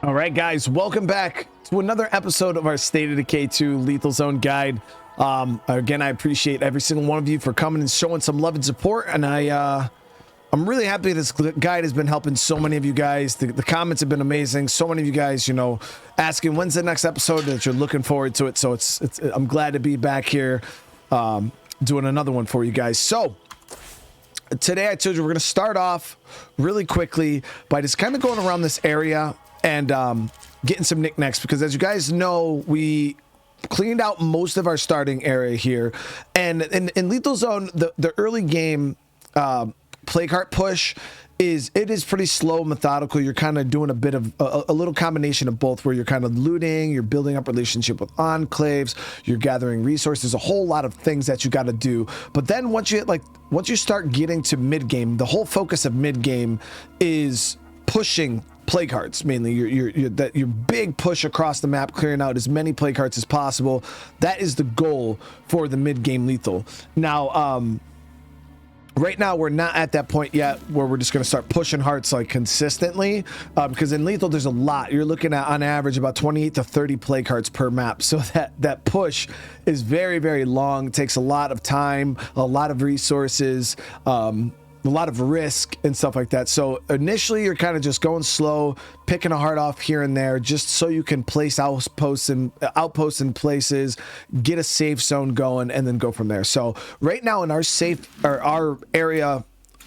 All right, guys, welcome back to another episode of our State of Decay 2 Lethal Zone guide. Again, I appreciate every single one of you for coming and showing some love and support, and I'm really happy this guide has been helping so many of you guys. The comments have been amazing. So many of you guys, you know, asking when's the next episode, that you're looking forward to it. So I'm glad to be back here doing another one for you guys. So today I told you we're going to start off really quickly by just kind of going around this area and getting some knickknacks, because as you guys know, we cleaned out most of our starting area here, and in Lethal Zone, the early game plague heart push is pretty slow, methodical. You're kind of doing a bit of a little combination of both, where you're kind of looting, you're building up relationship with enclaves, you're gathering resources, a whole lot of things that you got to do. But then once you start getting to mid game, the whole focus of mid game is pushing plague hearts mainly. Your big push across the map, clearing out as many plague hearts as possible. That is the goal for the mid game lethal. Now, right now we're not at that point yet where we're just going to start pushing hearts like consistently, because in lethal there's a lot. You're looking at on average about 28 to 30 plague hearts per map, so that push is very, very long. It takes a lot of time, a lot of resources, a lot of risk and stuff like that. So initially you're kind of just going slow, picking a heart off here and there, just so you can place outposts in places, get a safe zone going, and then go from there. So right now in our our area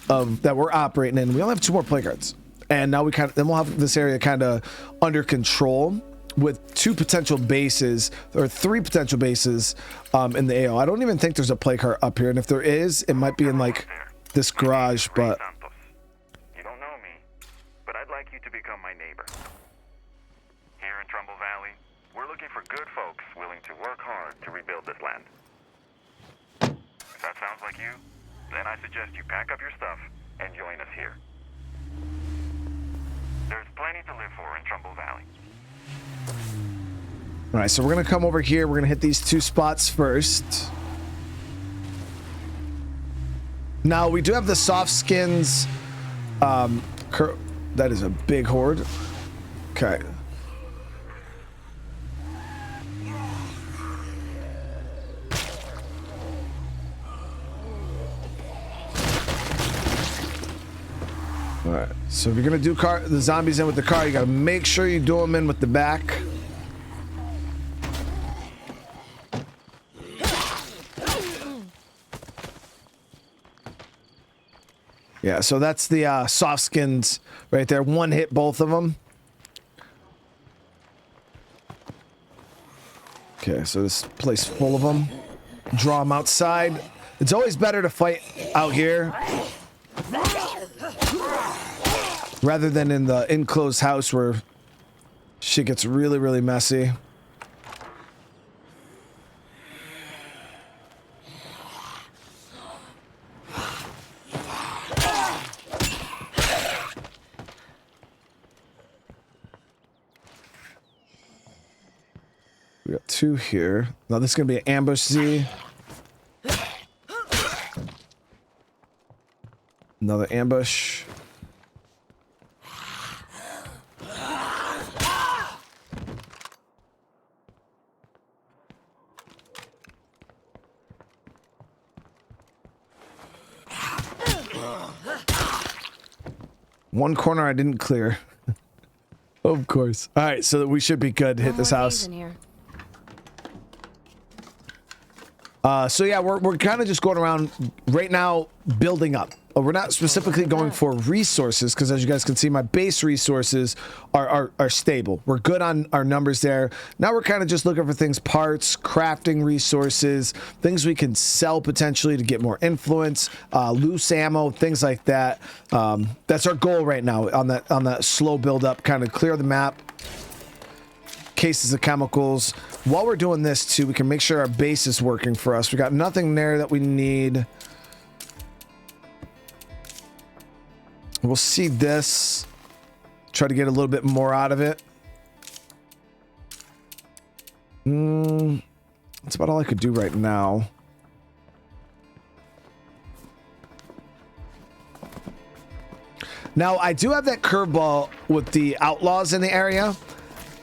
that we're operating in, we only have 2 more plague hearts, and now then we'll have this area kind of under control with 2 potential bases, or 3 potential bases in the AO. I don't even think there's a plague heart up here, and if there is, it might be in like this garage. But you don't know me, but I'd like you to become my neighbor. Here in Trumbull Valley, we're looking for good folks willing to work hard to rebuild this land. If that sounds like you, then I suggest you pack up your stuff and join us here. There's plenty to live for in Trumbull Valley. All right, so we're gonna come over here. We're gonna hit these 2 spots first. Now we do have the soft skins. That is a big horde. Okay. All right. So if you're gonna do the zombies in with the car, you gotta make sure you do them in with the back. Yeah, so that's the soft skins right there. One hit both of them. Okay, so this place full of them. Draw them outside. It's always better to fight out here rather than in the enclosed house where shit gets really, really messy. We got 2 here. Now this is gonna be an ambush Z. Another ambush. One corner I didn't clear. Of course. All right, so we should be good to hit this house. So yeah, we're kind of just going around right now building up. We're not specifically going for resources, because as you guys can see, my base resources are stable. We're good on our numbers there. Now we're kind of just looking for things, parts, crafting resources, things we can sell potentially to get more influence, loose ammo, things like that. That's our goal right now on that slow build up, kind of clear the map. Cases of chemicals. While we're doing this too, we can make sure our base is working for us. We got nothing there that we need. We'll see this. Try to get a little bit more out of it. That's about all I could do right now. Now, I do have that curveball with the outlaws in the area.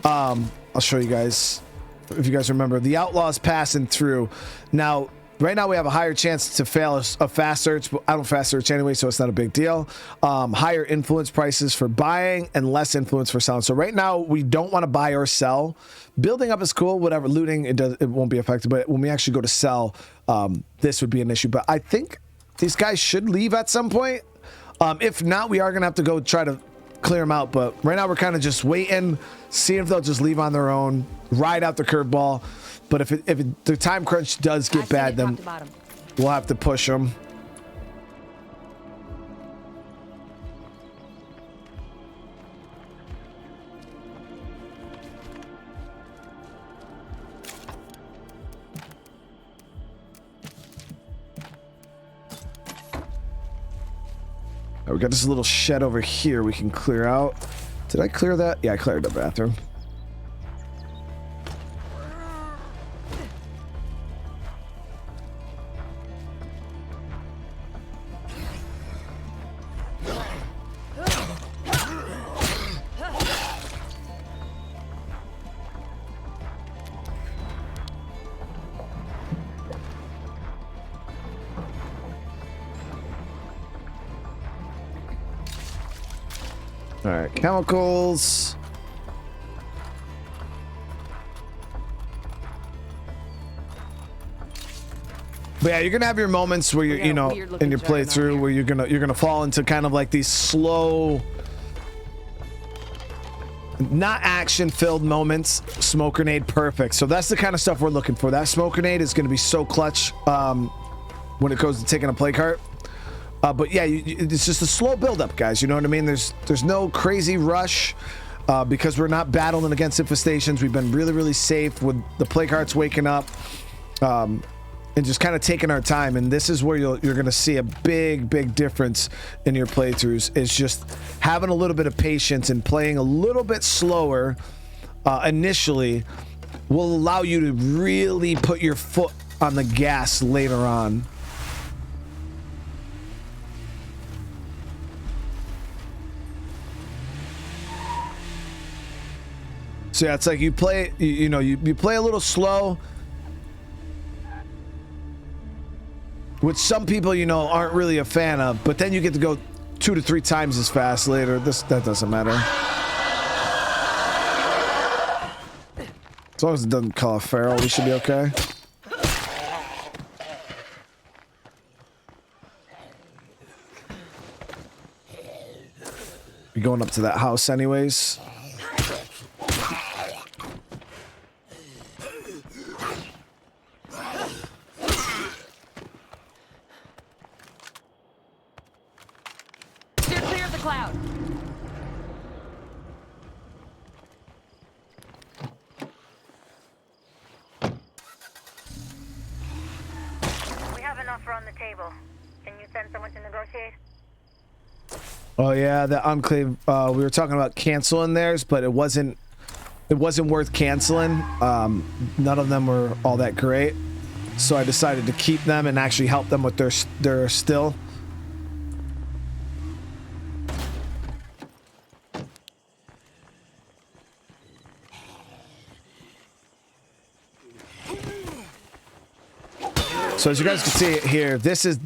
I'll show you guys, if you guys remember, the outlaws passing through. Now, right now we have a higher chance to fail a fast search, but I don't fast search anyway, so it's not a big deal. Higher influence prices for buying and less influence for selling. So right now we don't want to buy or sell. Building up is cool, whatever. Looting, it won't be affected, but when we actually go to sell, this would be an issue. But I think these guys should leave at some point. If not, we are going to have to go try to clear them out. But right now we're kind of just waiting, seeing if they'll just leave on their own, ride out the curveball. But if the time crunch does get bad, then we'll have to push them. We got this little shed over here we can clear out. Did I clear that? Yeah, I cleared the bathroom. All right, chemicals. But yeah, you're gonna have your moments where you're, you know, in your playthrough where you're gonna fall into kind of like these slow, not action-filled moments. Smoke grenade, perfect. So that's the kind of stuff we're looking for. That smoke grenade is gonna be so clutch when it goes to taking a play cart. But yeah, it's just a slow build-up, guys. You know what I mean? There's no crazy rush because we're not battling against infestations. We've been really, really safe with the play carts waking up and just kind of taking our time. And this is where you're going to see a big, big difference in your playthroughs. Is just having a little bit of patience and playing a little bit slower initially will allow you to really put your foot on the gas later on. So yeah, it's like you play, you play a little slow, which some people, aren't really a fan of, but then you get to go 2 to 3 times as fast later. That doesn't matter. As long as it doesn't call a feral, we should be okay. We're going up to that house anyways. Oh yeah, the enclave. We were talking about canceling theirs, but it wasn't worth canceling. None of them were all that great, so I decided to keep them and actually help them with their still. So as you guys can see it here, this is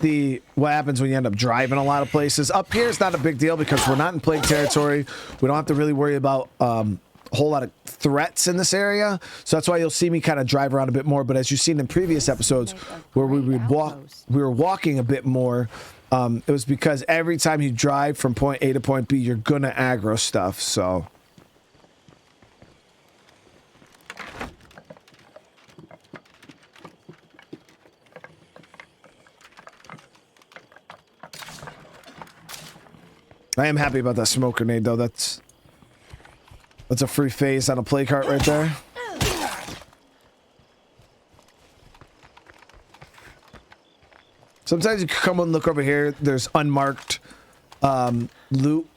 what happens when you end up driving a lot of places. Up here, it's not a big deal because we're not in plague territory. We don't have to really worry about a whole lot of threats in this area. So that's why you'll see me kind of drive around a bit more. But as you've seen in previous episodes where we were walking a bit more, it was because every time you drive from point A to point B, you're gonna aggro stuff. So. I am happy about that smoke grenade, though. That's a free phase on a play cart right there. Sometimes you can come and look over here. There's unmarked loot.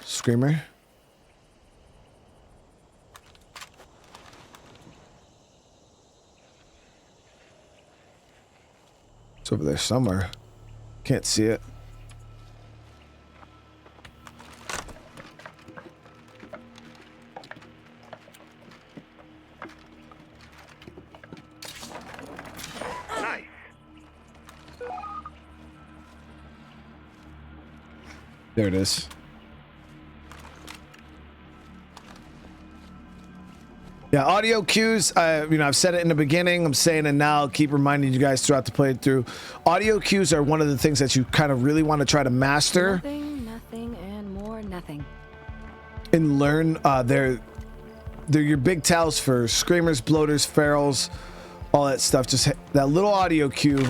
Screamer. It's over there somewhere. Can't see it. There it is. Yeah, audio cues. You know, I've said it in the beginning. I'm saying it now. I'll keep reminding you guys throughout the playthrough. Audio cues are one of the things that you kind of really want to try to master. Nothing, and more nothing. And learn. They're your big tells for screamers, bloaters, ferals, all that stuff. Just that little audio cue.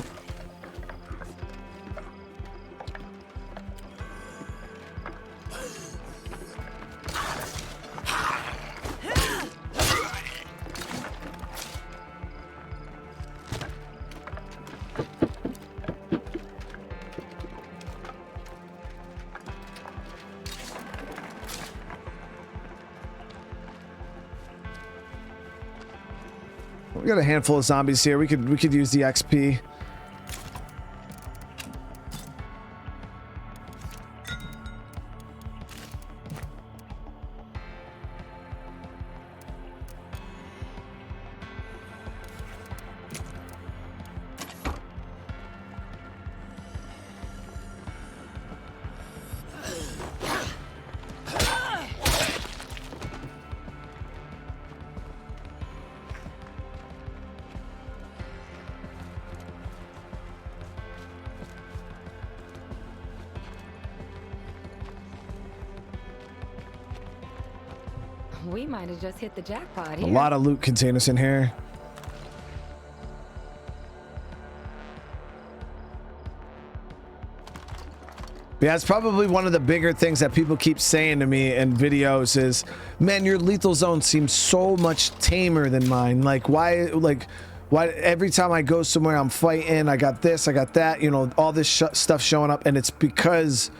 We got a handful of zombies here. We could use the XP. We might have just hit the jackpot A here. lot of loot containers in here. Yeah, it's probably one of the bigger things that people keep saying to me in videos is, man, your lethal zone seems so much tamer than mine. Like, why every time I go somewhere I'm fighting, I got this, I got that, you know, all this stuff showing up, and it's because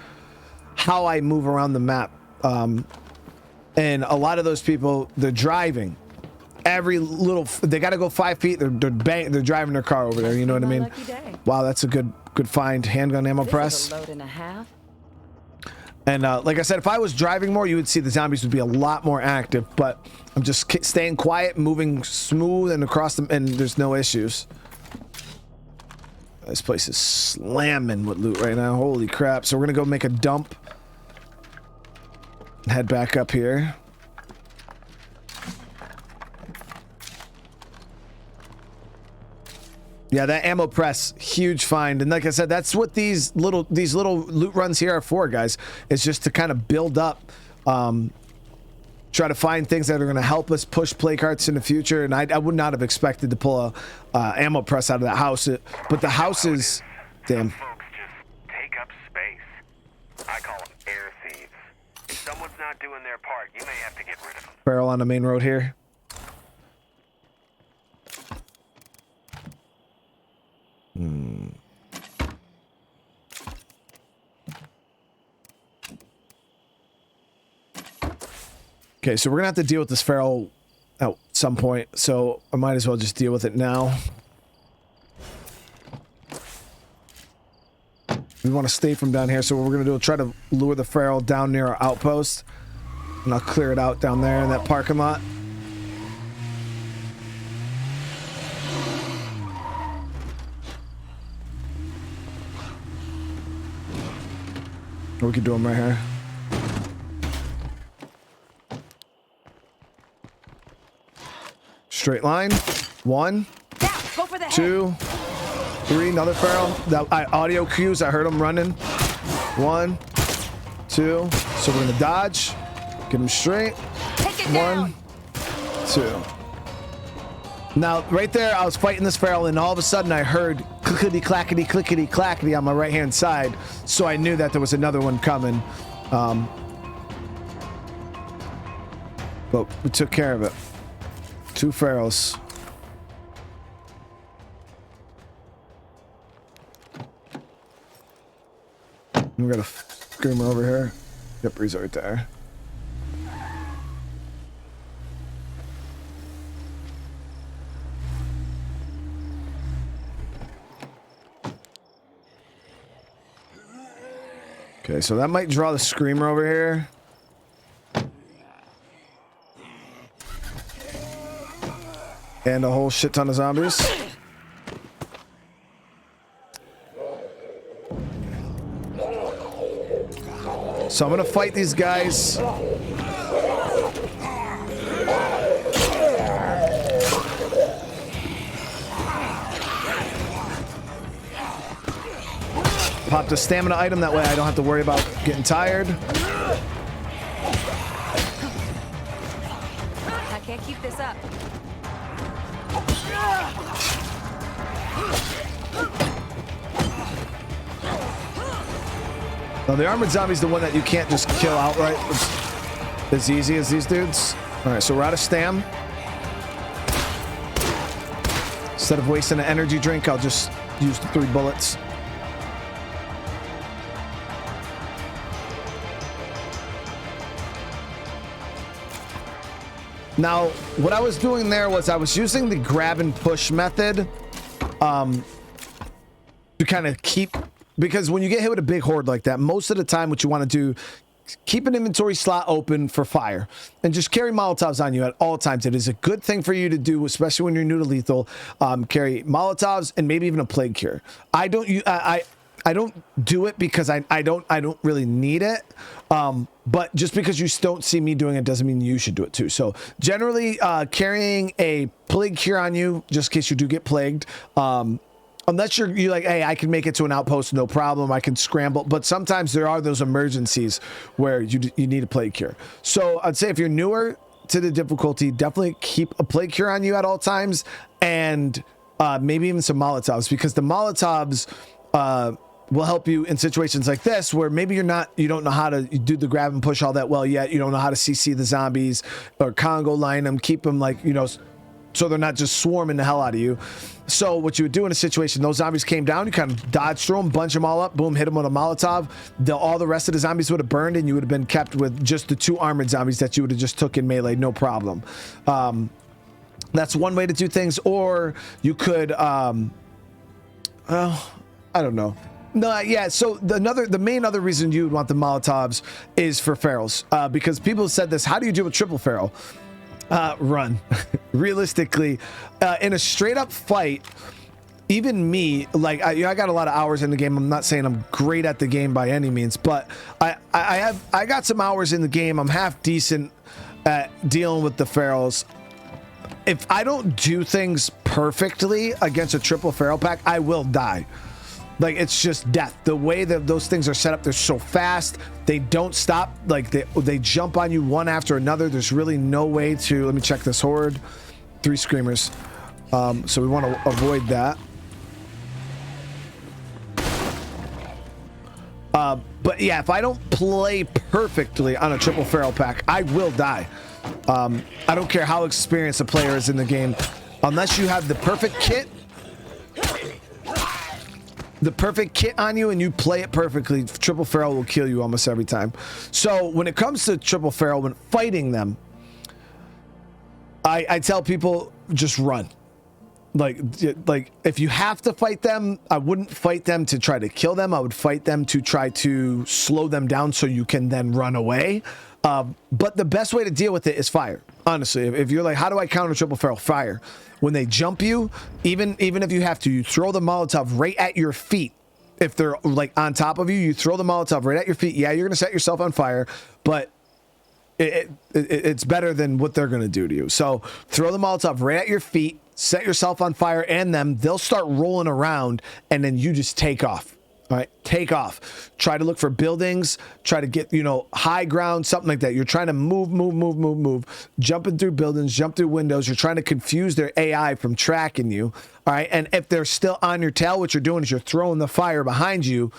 how I move around the map. And a lot of those people, they're driving. Every little, they got to go 5 feet. They're driving their car over there. You know what I mean? Wow, that's a good find. Handgun ammo press. A load and a half. And like I said, if I was driving more, you would see the zombies would be a lot more active. But I'm just staying quiet, moving smooth and across them, and there's no issues. This place is slamming with loot right now. Holy crap! So we're gonna go make a dump. Head back up here. Yeah, that ammo press, huge find. And like I said, that's what these little loot runs here are for, guys. It's just to kind of build up, try to find things that are going to help us push play carts in the future. And I would not have expected to pull a ammo press out of that house. But the house is, damn. Folks just take up space. I call them air thieves. If someone's not doing their part, you may have to get rid of them. Barrel on the main road here. Okay, so we're gonna have to deal with this feral at some point, so I might as well just deal with it now. We want to stay from down here, so what we're gonna do is try to lure the feral down near our outpost, and I'll clear it out down there in that parking lot. We could do them right here. Straight line. 1, 2, 3. Another feral. That audio cues. I heard him running. 1, 2. So we're gonna dodge. Get him straight. 1, 2. Now, right there, I was fighting this feral, and all of a sudden, I heard clickety clackety clickety clackety on my right hand side. So I knew that there was another one coming. But we took care of it. 2 ferals. We got a screamer over here. Yep, he's right there. Okay, so that might draw the screamer over here. And a whole shit ton of zombies. So I'm gonna fight these guys. Pop the stamina item, that way I don't have to worry about getting tired. I can't keep this up. Now the armored zombie's the one that you can't just kill outright as easy as these dudes. All right, so we're out of stam. Instead of wasting an energy drink, I'll just use the 3 bullets. Now, what I was doing there was I was using the grab and push method to kind of keep, because when you get hit with a big horde like that, most of the time what you want to do, keep an inventory slot open for fire and just carry Molotovs on you at all times. It is a good thing for you to do, especially when you're new to lethal. Carry Molotovs and maybe even a plague cure. I don't do it because I don't really need it. But just because you don't see me doing it doesn't mean you should do it too. So generally, carrying a plague cure on you, just in case you do get plagued, unless you're like, hey, I can make it to an outpost, no problem. I can scramble. But sometimes there are those emergencies where you need a plague cure. So I'd say if you're newer to the difficulty, definitely keep a plague cure on you at all times, and maybe even some Molotovs, because the Molotovs will help you in situations like this where maybe you don't know how to do the grab and push all that well yet. You don't know how to CC the zombies or Congo line them, keep them like, so they're not just swarming the hell out of you. So what you would do in a situation, those zombies came down, you kind of dodge through them, bunch them all up, boom, hit them with a Molotov. All the rest of the zombies would have burned, and you would have been kept with just the 2 armored zombies that you would have just took in melee, no problem. That's one way to do things. Or you could, I don't know. No, yeah. So the main other reason you would want the Molotovs is for ferals, because people said this. How do you deal with triple feral? Run. Realistically, in a straight up fight, even me, like I got a lot of hours in the game. I'm not saying I'm great at the game by any means, but I got some hours in the game. I'm half decent at dealing with the ferals. If I don't do things perfectly against a triple feral pack, I will die. Like, it's just death. The way that those things are set up, they're so fast. They don't stop. Like, they jump on you one after another. There's really no way to... Let me check this horde. 3 screamers. So we want to avoid that. But yeah, if I don't play perfectly on a triple feral pack, I will die. I don't care how experienced a player is in the game. Unless you have the perfect kit on you and you play it perfectly, triple feral will kill you almost every time. So when it comes to triple feral, when fighting them, I tell people just run. Like if you have to fight them, I wouldn't fight them to try to kill them. I would fight them to try to slow them down so you can then run away. But the best way to deal with it is fire. Honestly, if you're like, how do I counter triple feral? Fire. When they jump you, even if you have to, you throw the Molotov right at your feet. If they're like on top of you, you throw the Molotov right at your feet. Yeah, you're gonna set yourself on fire, but it's better than what they're gonna do to you. So throw the Molotov right at your feet, set yourself on fire, and them. They'll start rolling around, and then you just take off. All right, take off. Try to look for buildings. Try to get, high ground, something like that. You're trying to move. Jumping through buildings, jump through windows. You're trying to confuse their AI from tracking you. All right, and if they're still on your tail, what you're doing is you're throwing the fire behind you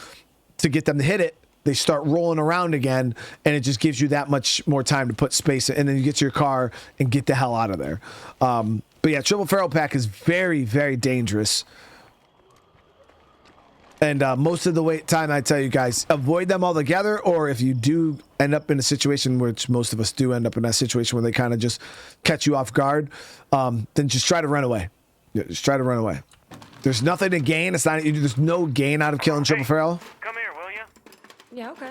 to get them to hit it. They start rolling around again, and it just gives you that much more time to put space in, and then you get to your car and get the hell out of there. But yeah, triple feral pack is very, very dangerous. And most of the time, I tell you guys, avoid them altogether. Or if you do end up in a situation, which most of us do end up in that situation where they kind of just catch you off guard, then just try to run away. Yeah, just try to run away. There's nothing to gain. There's no gain out of killing triple feral. Come here, will you? Yeah, okay.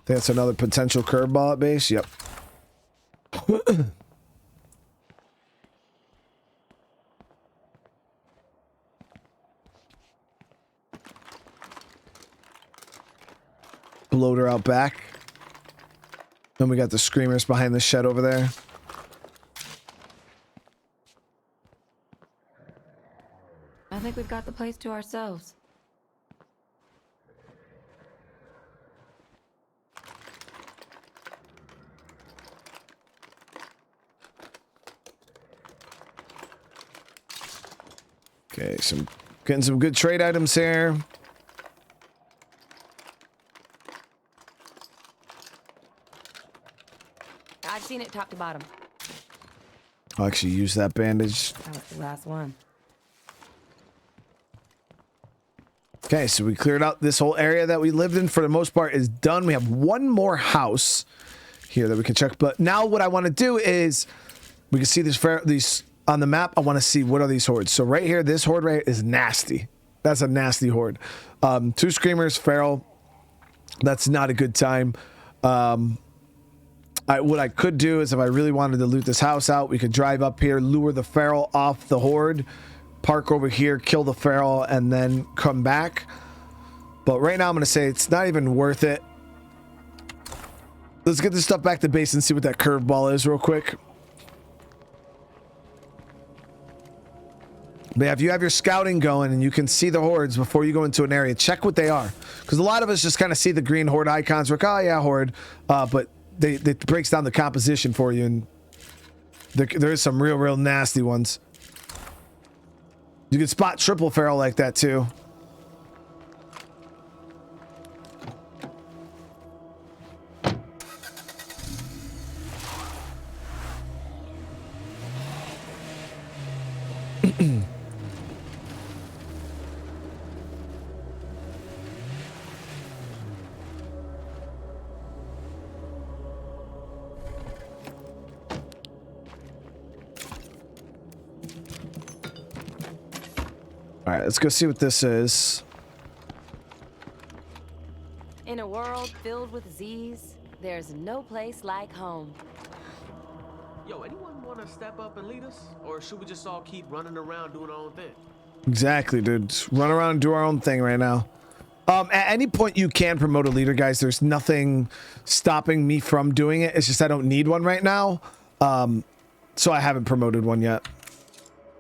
think that's another potential curveball at base. Yep. Bloater out back. Then we got the screamers behind the shed over there. I think we've got the place to ourselves. Okay, getting some good trade items here. I've seen it top to bottom. I'll actually use that bandage. That was the last one. Okay, so we cleared out this whole area that we lived in for the most part is done. We have one more house here that we can check. But now what I want to do is we can see these on the map. I want to see what are these hordes. So right here, this horde right is nasty. That's a nasty horde. 2 screamers, feral. That's not a good time. What I could do is if I really wanted to loot this house out, we could drive up here, lure the feral off the horde, park over here, kill the feral, and then come back. But right now I'm going to say it's not even worth it. Let's get this stuff back to base and see what that curveball is real quick. But yeah, if you have your scouting going and you can see the hordes before you go into an area, check what they are. Because a lot of us just kind of see the green horde icons. We're like, oh yeah, horde. But it breaks down the composition for you. And there is some real nasty ones. You can spot triple feral like that too. All right, let's go see what this is. In a world filled with Z's, there's no place like home. Yo, anyone want to step up and lead us? Or should we just all keep running around doing our own thing? Exactly, dude. Just run around and do our own thing right now. At any point you can promote a leader, guys. There's nothing stopping me from doing it. It's just I don't need one right now. So I haven't promoted one yet.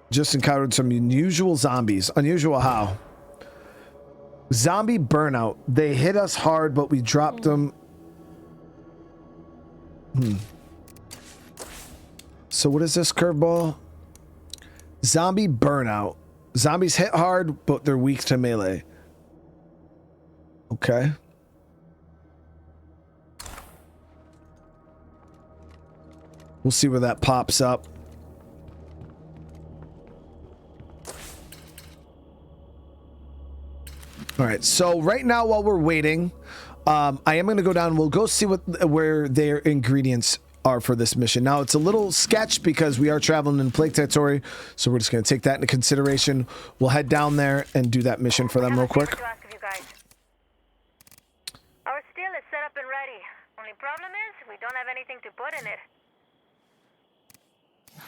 Just encountered some unusual zombies. Unusual how? Zombie burnout. They hit us hard, but we dropped them. So what is this curveball? Zombie burnout. Zombies hit hard, but they're weak to melee. Okay. We'll see where that pops up. All right, so right now while we're waiting, I am going to go down. We'll go see where their ingredients are for this mission. Now, it's a little sketch because we are traveling in plague territory, so we're just going to take that into consideration. We'll head down there and do that mission for them real quick. To ask of you guys. Our steel is set up and ready. Only problem is we don't have anything to put in it.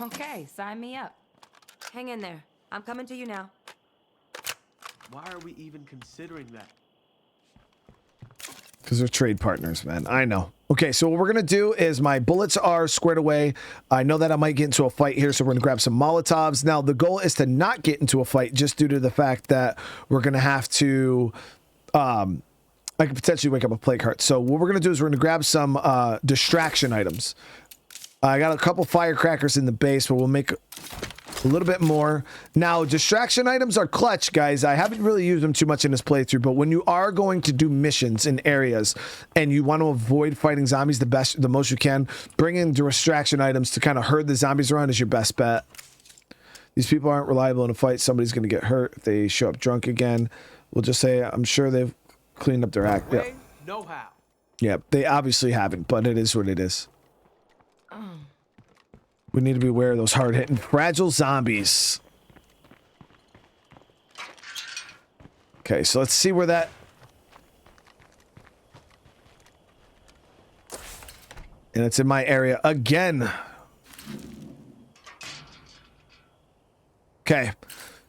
Okay, sign me up. Hang in there. I'm coming to you now. Why are we even considering that? Because they're trade partners, man. I know. Okay, so what we're going to do is my bullets are squared away. I know that I might get into a fight here, so we're going to grab some Molotovs. Now, the goal is to not get into a fight just due to the fact that we're going to have to... I could potentially wake up a plague heart. So what we're going to do is we're going to grab some distraction items. I got a couple firecrackers in the base, but we'll make... a little bit more. Now, distraction items are clutch, guys. I haven't really used them too much in this playthrough, but when you are going to do missions in areas and you want to avoid fighting zombies the most you can, bring in distraction items to kind of herd the zombies around is your best bet. These people aren't reliable in a fight. Somebody's going to get hurt if they show up drunk again. We'll just say, I'm sure they've cleaned up their act. Yeah. No how. Yeah, they obviously haven't, but it is what it is. We need to be aware of those hard-hitting, fragile zombies. Okay, so let's see where that... And it's in my area again. Okay.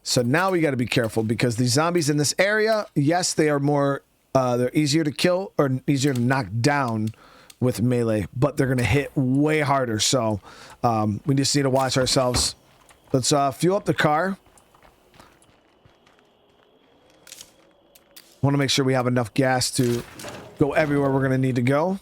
So now we got to be careful because these zombies in this area, yes, they are more, they're easier to kill or easier to knock down with melee, but they're going to hit way harder. So we just need to watch ourselves. Let's fuel up the car. Want to make sure we have enough gas to go everywhere we're going to need to go.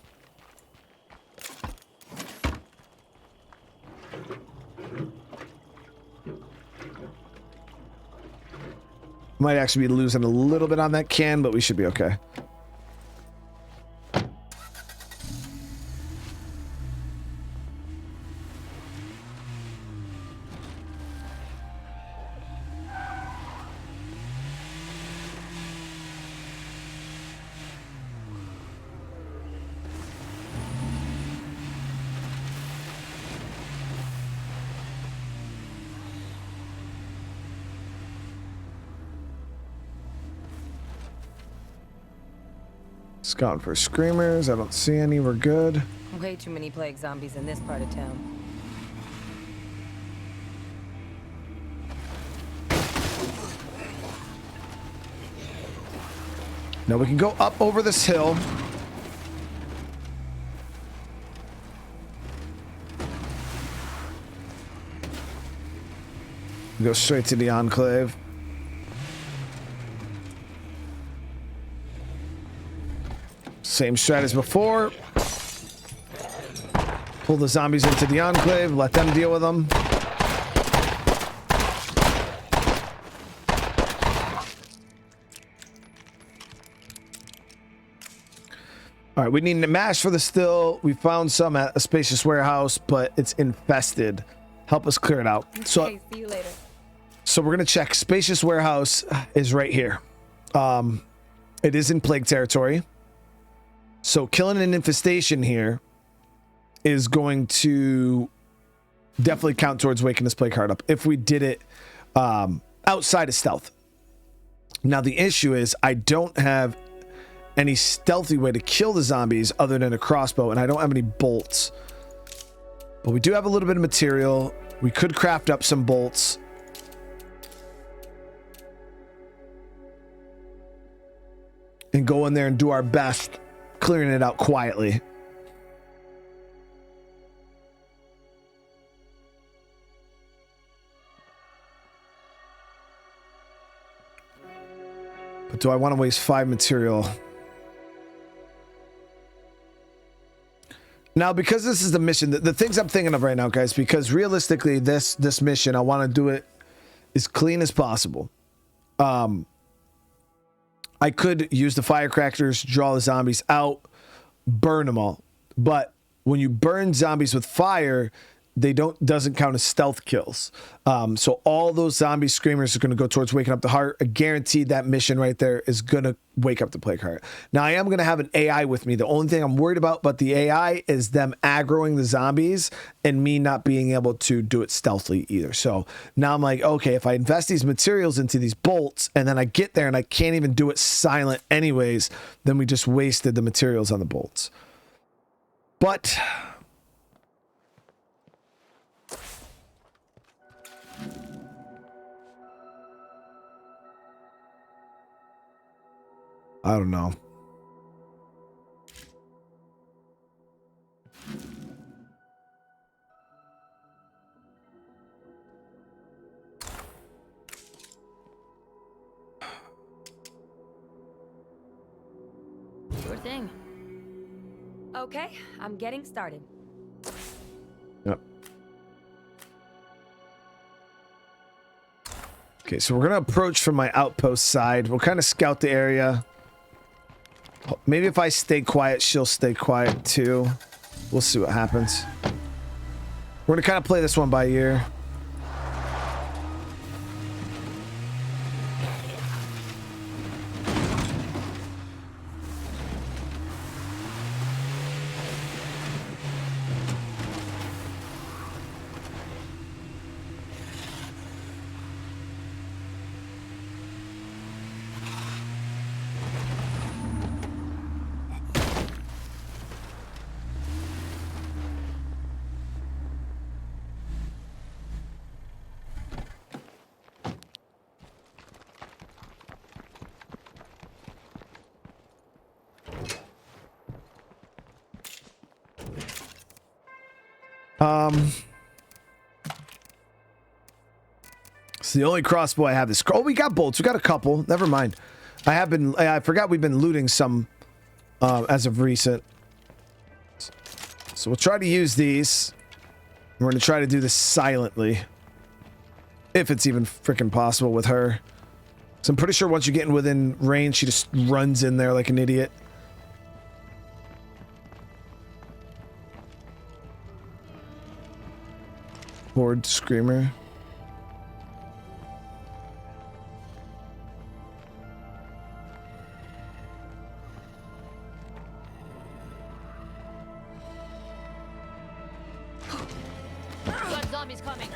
Might actually be losing a little bit on that can, but we should be okay. Scouting for screamers. I don't see any. We're good. Way too many plague zombies in this part of town. Now we can go up over this hill. Go straight to the enclave. Same strat as before. Pull the zombies into the enclave, let them deal with them. All right, we need to mash for the still. We found some at a spacious warehouse, but it's infested. Help us clear it out. Okay, see you later. So we're gonna check. Spacious warehouse is right here. It is in plague territory. So killing an infestation here is going to definitely count towards waking this plague card up if we did it outside of stealth. Now the issue is I don't have any stealthy way to kill the zombies other than a crossbow, and I don't have any bolts. But we do have a little bit of material. We could craft up some bolts. And go in there and do our best clearing it out quietly. But do I want to waste 5 material? Now, because this is the mission, the things I'm thinking of right now, guys, because realistically, this mission, I want to do it as clean as possible. I could use the firecrackers, draw the zombies out, burn them all. But when you burn zombies with fire, they doesn't count as stealth kills. So all those zombie screamers are going to go towards waking up the heart. I guarantee that mission right there is going to wake up the plague heart. Now I am going to have an AI with me. The only thing I'm worried about the AI is them aggroing the zombies and me not being able to do it stealthily either. So now I'm like, okay, if I invest these materials into these bolts and then I get there and I can't even do it silent anyways, then we just wasted the materials on the bolts. But I don't know. Sure thing. Okay, I'm getting started. Yep. Okay, so we're gonna approach from my outpost side. We'll kind of scout the area. Maybe if I stay quiet, she'll stay quiet too. We'll see what happens. We're gonna kind of play this one by ear. So the only crossbow I have is... Oh, we got bolts. We got a couple. Never mind. I forgot we've been looting some as of recent. So we'll try to use these. We're going to try to do this silently. If it's even freaking possible with her. So I'm pretty sure once you get within range, she just runs in there like an idiot. Horde Screamer. Got zombies coming.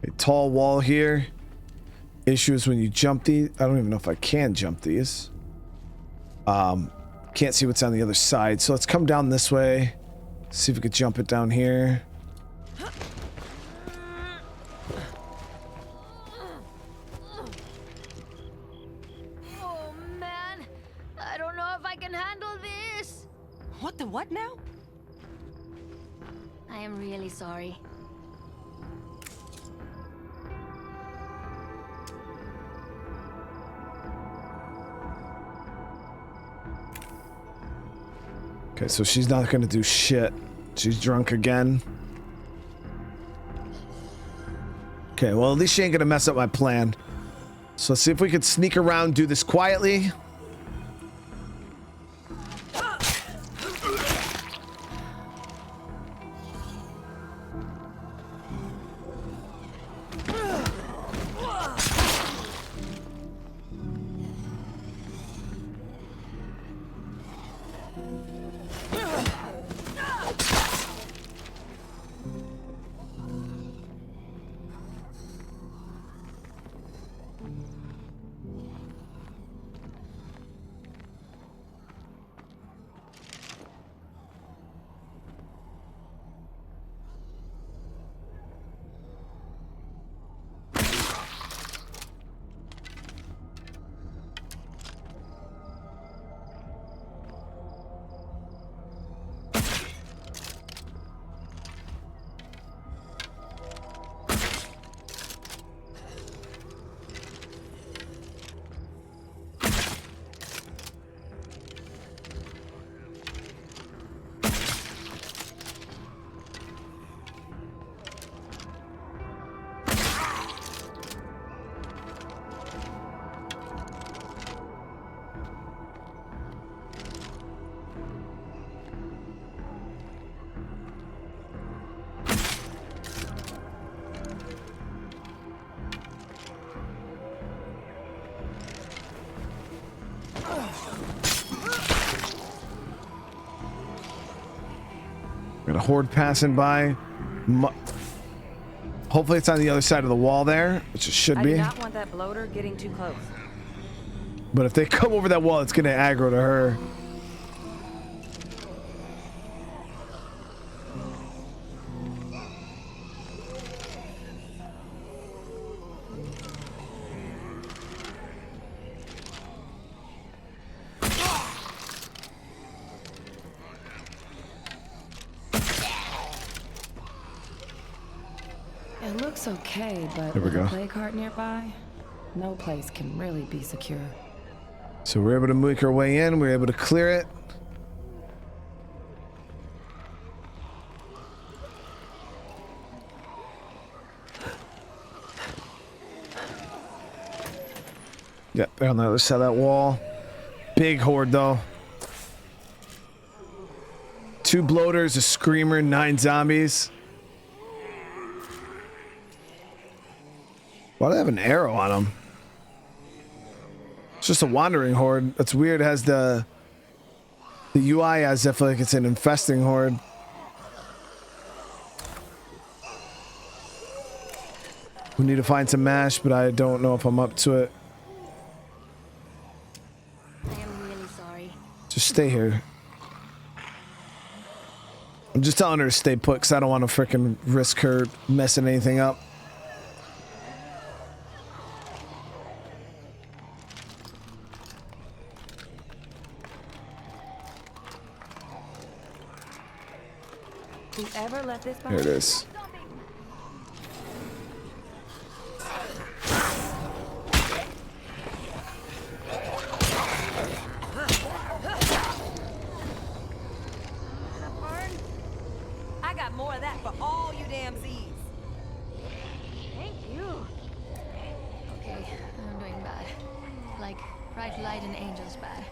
A tall wall here. Issue is when you jump these. I don't even know if I can jump these. Can't see what's on the other side. So let's come down this way. See if we could jump it down here. Oh man, I don't know if I can handle this. What the what now? I am really sorry. Okay, so she's not gonna do shit. She's drunk again. Okay, well, at least she ain't gonna mess up my plan. So let's see if we could sneak around, do this quietly. Got a horde passing by. Hopefully it's on the other side of the wall there, which it should I be. do not want that bloater getting too close. But if they come over that wall, it's gonna aggro to her. It looks okay, but There we with go. a plague heart nearby, no place can really be secure. So we're able to make our way in. We're able to clear it. Yep, they're on the other side of that wall. Big horde, though. 2 bloaters, a screamer, 9 zombies. Why do they have an arrow on them? It's just a wandering horde. That's weird. It has the UI as if like it's an infesting horde. We need to find some mash, but I don't know if I'm up to it. I am really sorry. Just stay here. I'm just telling her to stay put because I don't want to freaking risk her messing anything up. Whoever let this Here it is. I got more of that for all you damn Z's. Thank you. Okay, I'm doing bad. Like bright light and angels bad.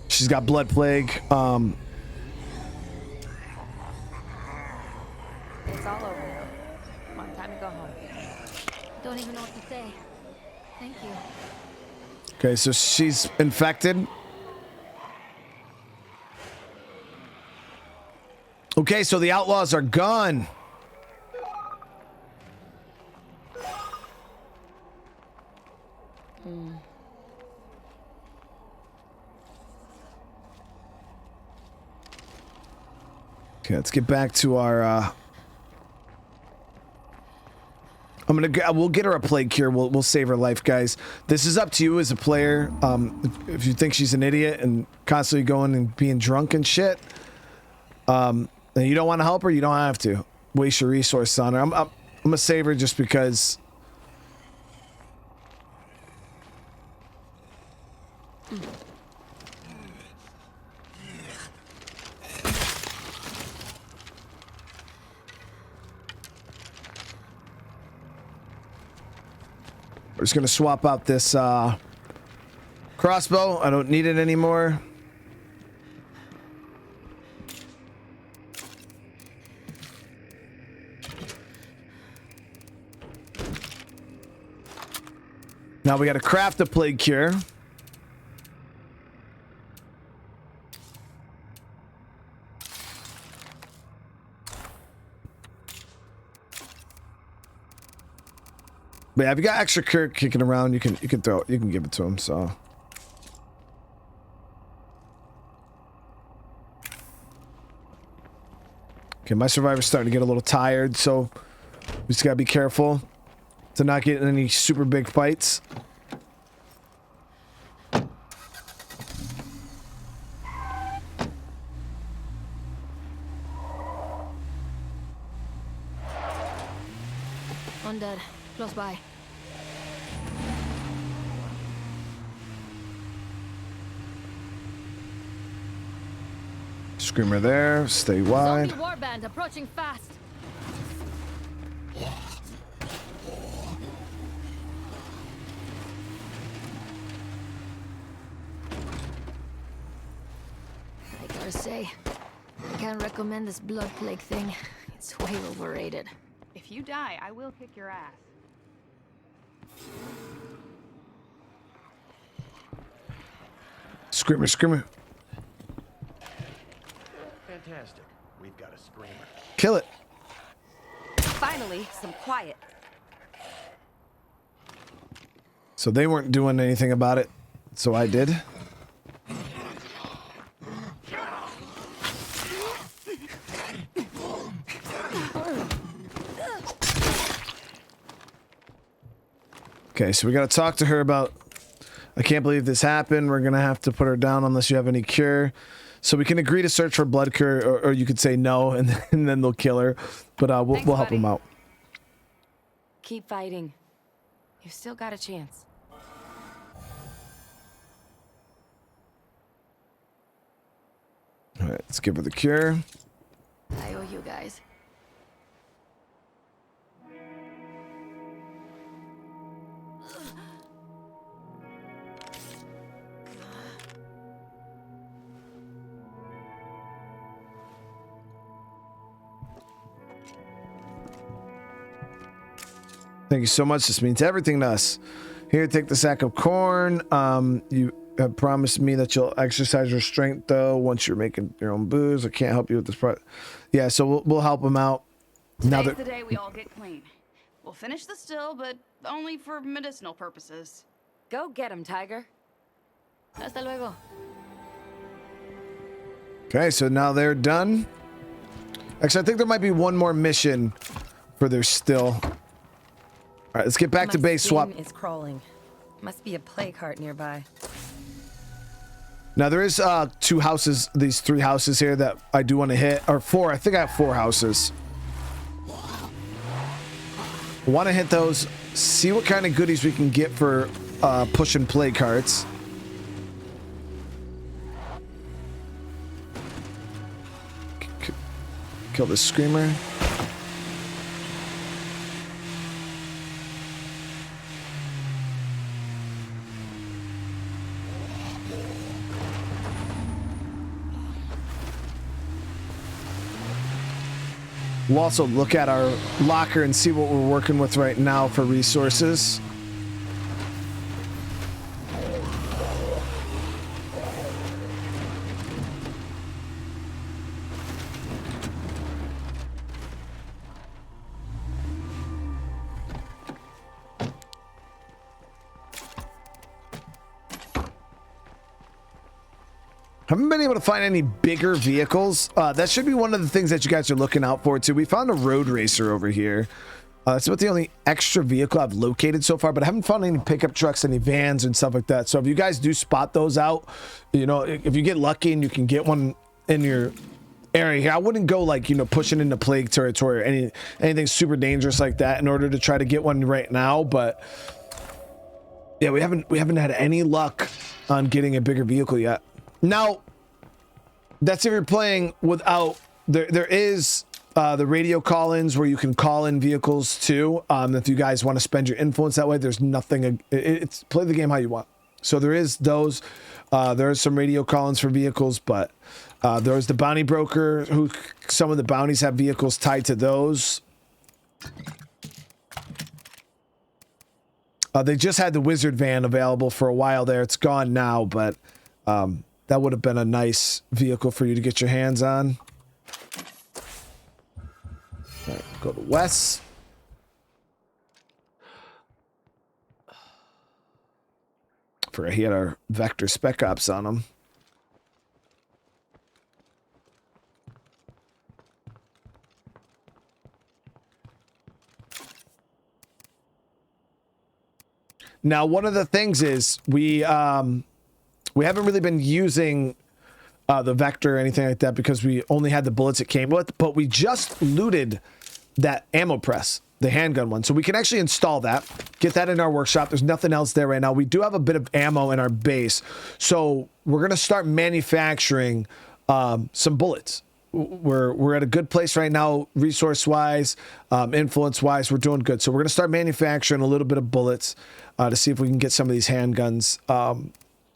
She's got blood plague. It's all over now. Come on, time to go home. Don't even know what to say. Thank you. Okay, so she's infected. Okay, so the outlaws are gone. Okay, let's get back to our we'll get her a plague cure. We'll save her life, guys. This is up to you as a player. If you think she's an idiot and constantly going and being drunk and shit, then you don't want to help her, you don't have to waste your resources on her. I'm gonna save her just because. We're just gonna swap out this crossbow. I don't need it anymore. Now we gotta craft a plague cure. But yeah, if you got extra cure kicking around, you can throw it, you can give it to him. So okay, my survivor's starting to get a little tired, so we just gotta be careful to not get in any super big fights. Undead, close by. Screamer there, stay wide. Zombie warband approaching fast. I gotta say, I can't recommend this blood plague thing. It's way overrated. If you die, I will kick your ass. Screamer, screamer. Fantastic. We've got a screamer. Kill it. Finally, some quiet. So they weren't doing anything about it, so I did. Okay, so we gotta talk to her about, I can't believe this happened. We're gonna have to put her down unless you have any cure. So we can agree to search for blood cure, or you could say no, and then they'll kill her. But we'll help them out. Keep fighting. You've still got a chance. All right, let's give her the cure. I owe you guys. Thank you so much. This means everything to us. Here, take the sack of corn. You have promised me that you'll exercise your strength, though, once you're making your own booze. I can't help you with this part. Yeah, so we'll help them out. Today's the day we all get clean. We'll finish the still, but only for medicinal purposes. Go get him, Tiger. Hasta luego. Okay, so now they're done. Actually, I think there might be one more mission for there still. All right, let's get back to base swap. It's crawling. Must be a plague heart nearby. Now there is 2 houses, these 3 houses here that I do want to hit, or 4. I think I have 4 houses. Want to hit those, see what kind of goodies we can get for pushing plague carts. Kill the screamer. We'll also look at our locker and see what we're working with right now for resources. Haven't been able to find any bigger vehicles. That should be one of the things that you guys are looking out for too. We found a road racer over here. That's about the only extra vehicle I've located so far, but I haven't found any pickup trucks, any vans and stuff like that. So if you guys do spot those out, you know, if you get lucky and you can get one in your area here, I wouldn't go like, you know, pushing into plague territory or anything super dangerous like that in order to try to get one right now. But yeah, we haven't had any luck on getting a bigger vehicle yet. Now, that's if you're playing without, there is the radio call-ins where you can call in vehicles too. If you guys want to spend your influence that way, there's nothing, it's play the game how you want. So there is those, there are some radio call-ins for vehicles, but there's the bounty broker, who some of the bounties have vehicles tied to those. They just had the wizard van available for a while there. It's gone now, but that would have been a nice vehicle for you to get your hands on. All right, go to Wes. Forgot he had our Vector Spec Ops on him. Now, one of the things is we haven't really been using the Vector or anything like that because we only had the bullets it came with, but we just looted that ammo press, the handgun one. So we can actually install that, get that in our workshop. There's nothing else there right now. We do have a bit of ammo in our base. So we're going to start manufacturing some bullets. We're at a good place right now, resource-wise, influence-wise. We're doing good. So we're going to start manufacturing a little bit of bullets to see if we can get some of these handguns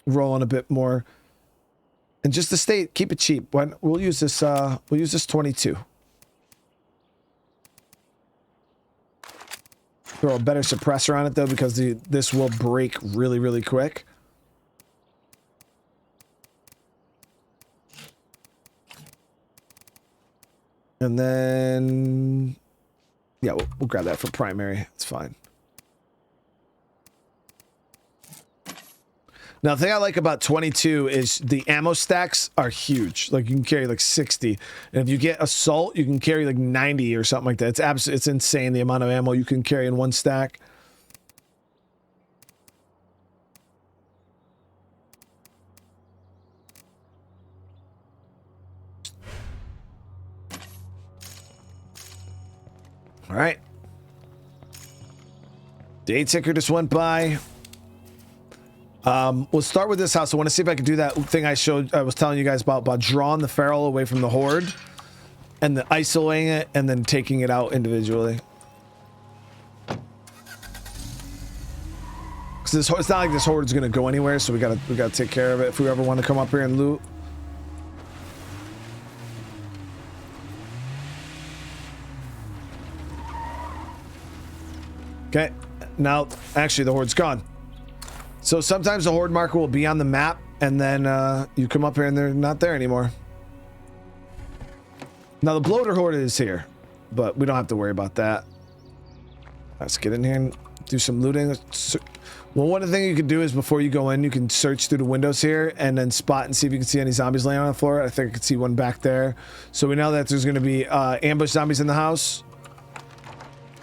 rolling a bit more. And just to stay, keep it cheap. We'll use this 22. Throw a better suppressor on it though, because this will break really, really quick. And then, yeah, we'll grab that for primary. It's fine. Now, the thing I like about 22 is the ammo stacks are huge. Like, you can carry like 60. And if you get assault, you can carry like 90 or something like that. It's insane the amount of ammo you can carry in one stack. All right. Day ticker just went by. We'll start with this house. I want to see if I can do that thing I was telling you guys about drawing the feral away from the horde and then isolating it and then taking it out individually. Because it's not like this horde is going to go anywhere, so we gotta take care of it if we ever want to come up here and loot. Okay, now actually the horde's gone. So sometimes the horde marker will be on the map, and then you come up here and they're not there anymore. Now the bloater horde is here, but we don't have to worry about that. Let's get in here and do some looting. Well, one thing you can do is before you go in, you can search through the windows here and then spot and see if you can see any zombies laying on the floor. I think I could see one back there. So we know that there's going to be ambush zombies in the house.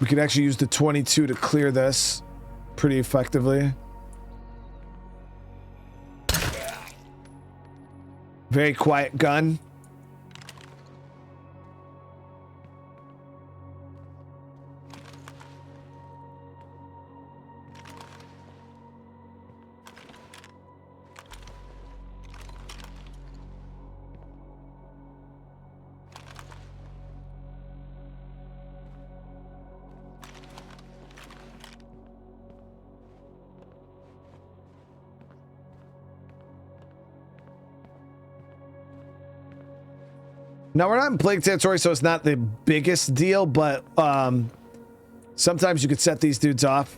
We could actually use the 22 to clear this pretty effectively. Very quiet gun. Now, we're not in plague territory, so it's not the biggest deal, but sometimes you could set these dudes off.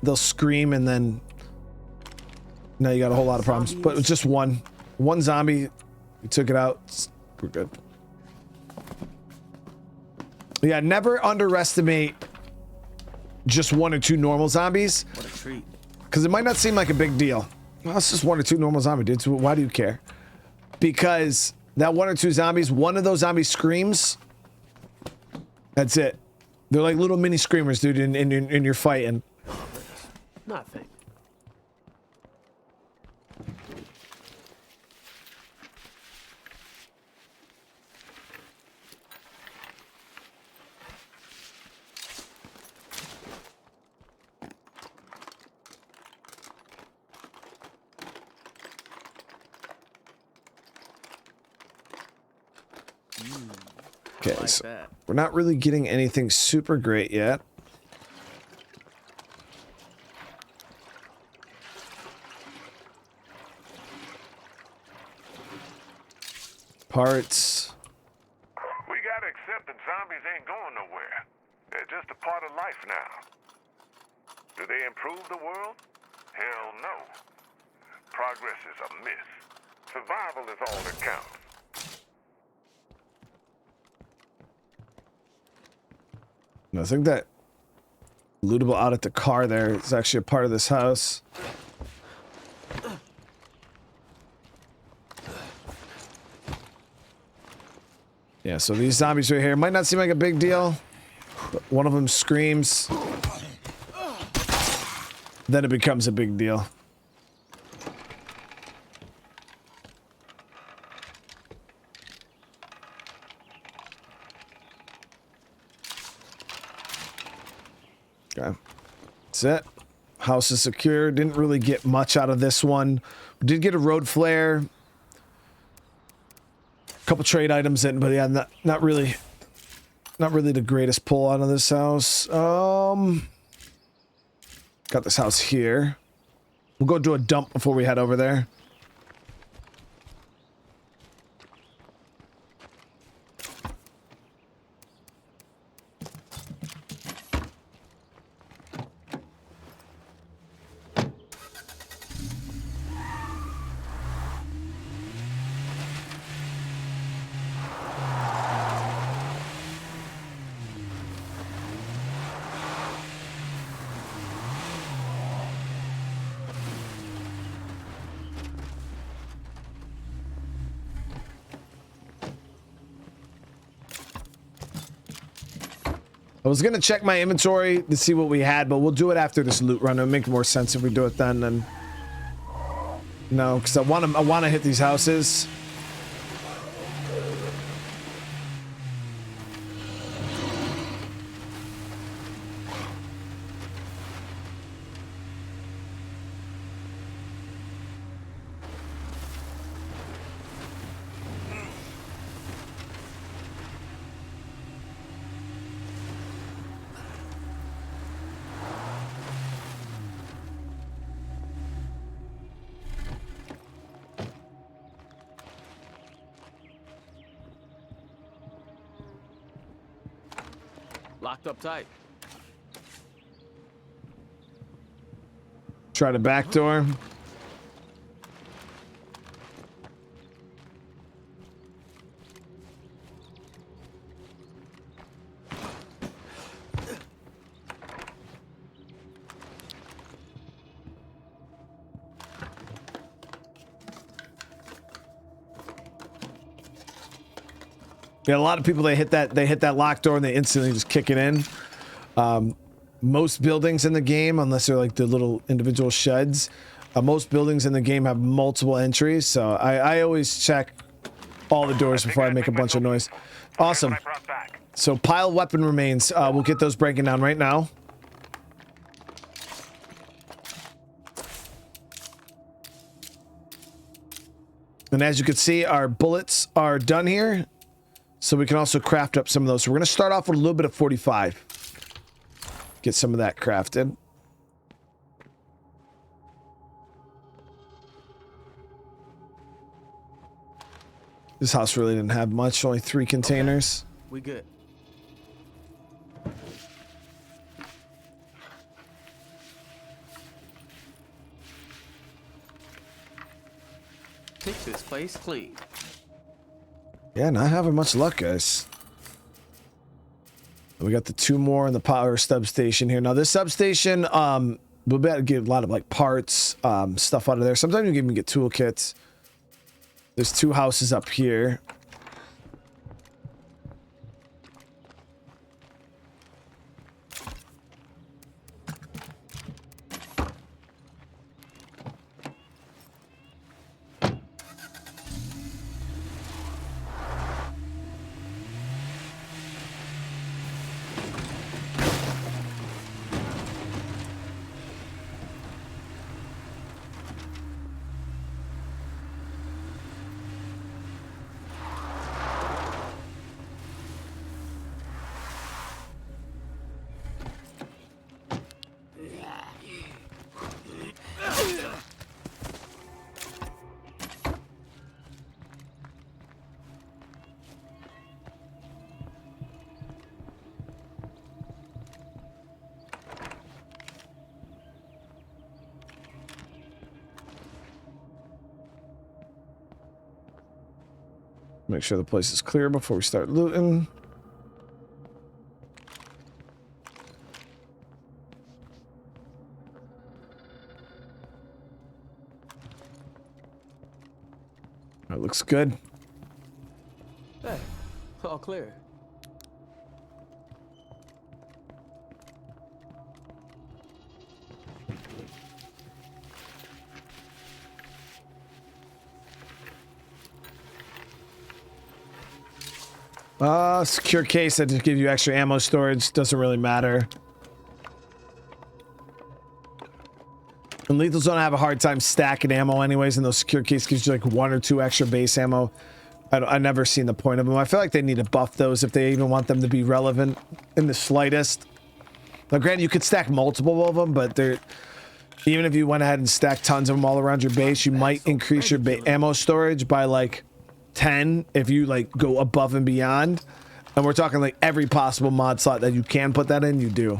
They'll scream, and then now you got a whole lot of problems. But it was just one zombie. We took it out. We're good. Yeah, never underestimate just 1 or 2 normal zombies. What a treat. Because it might not seem like a big deal. Well, it's just 1 or 2 normal zombie dudes. Why do you care? Because that 1 or 2 zombies, one of those zombies screams. That's it. They're like little mini screamers, dude, in your fighting. Nothing. Okay, like so that. we're not really getting anything super great yet. Parts. We gotta accept that zombies ain't going nowhere. They're just a part of life now. Do they improve the world? Hell no. Progress is a myth. Survival is all that counts. I think that lootable out at the car there is actually a part of this house. Yeah, so these zombies right here might not seem like a big deal, but one of them screams, then it becomes a big deal. Okay. That's it. House is secure. Didn't really get much out of this one. We did get a road flare. A couple trade items in, but yeah, not really the greatest pull out of this house. Got this house here. We'll go do a dump before we head over there. I was gonna check my inventory to see what we had, but we'll do it after this loot run. It'll make more sense if we do it then. No, because I want to hit these houses. Locked up tight. Try the back door. Yeah, a lot of people they hit that locked door and they instantly just kick it in. Most buildings in the game, unless they're like the little individual sheds, most buildings in the game have multiple entries. So I always check all the doors before I make a bunch of noise. Awesome. So pile weapon remains. We'll get those breaking down right now. And as you can see, our bullets are done here. So we can also craft up some of those. So we're going to start off with a little bit of 45. Get some of that crafted. This house really didn't have much, only 3 containers. Okay. We good. Keep this place clean. Yeah, not having much luck, guys. We got the 2 more in the power substation here. Now this substation, we'll be able to get a lot of like parts, stuff out of there. Sometimes you can even get toolkits. There's 2 houses up here. Make sure the place is clear before we start looting. That looks good. Hey, all clear. Secure case that just gives you extra ammo storage. Doesn't really matter. And Lethal Zone, I have a hard time stacking ammo anyways, and those secure case gives you like 1 or 2 extra base ammo. I never seen the point of them. I feel like they need to buff those if they even want them to be relevant in the slightest. Now, granted, you could stack multiple of them, but they're... Even if you went ahead and stacked tons of them all around your base, you might increase your ammo storage by like 10 if you like go above and beyond. And we're talking like every possible mod slot that you can put that in, you do.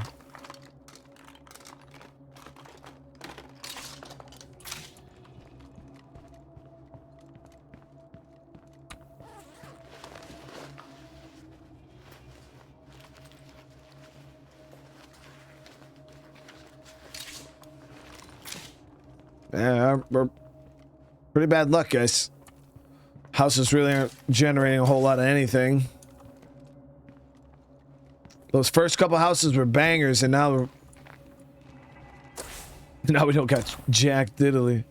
Yeah, we're pretty bad luck, guys. Houses really aren't generating a whole lot of anything. Those first couple houses were bangers, and now we don't got jack diddly.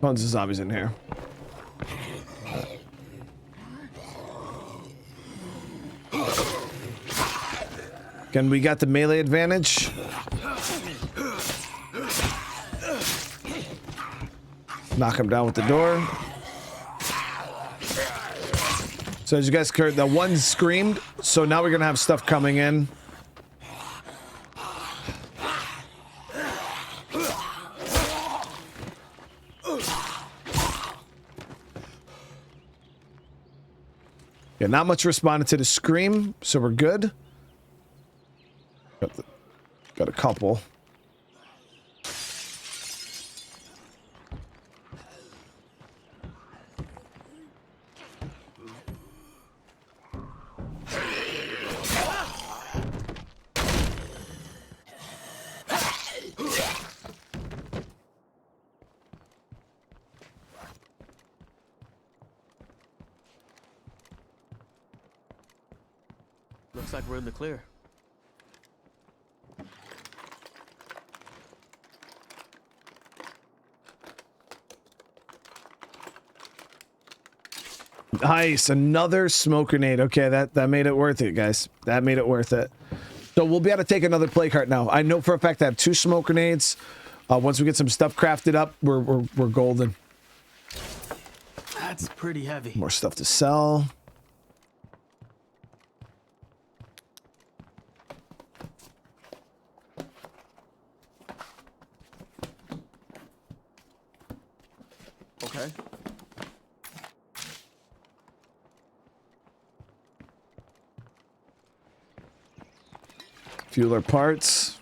Tons of zombies in here. Again, we got the melee advantage. Knock him down with the door. So as you guys heard, that one screamed. So now we're gonna have stuff coming in. Yeah, not much responded to the scream, so we're good. Got a couple. Looks like we're in the clear. Nice, another smoke grenade. Okay, that made it worth it, guys. That made it worth it. So we'll be able to take another play cart now. I know for a fact I have 2 smoke grenades. Once we get some stuff crafted up, we're golden. That's pretty heavy. More stuff to sell. Okay. Fueler parts.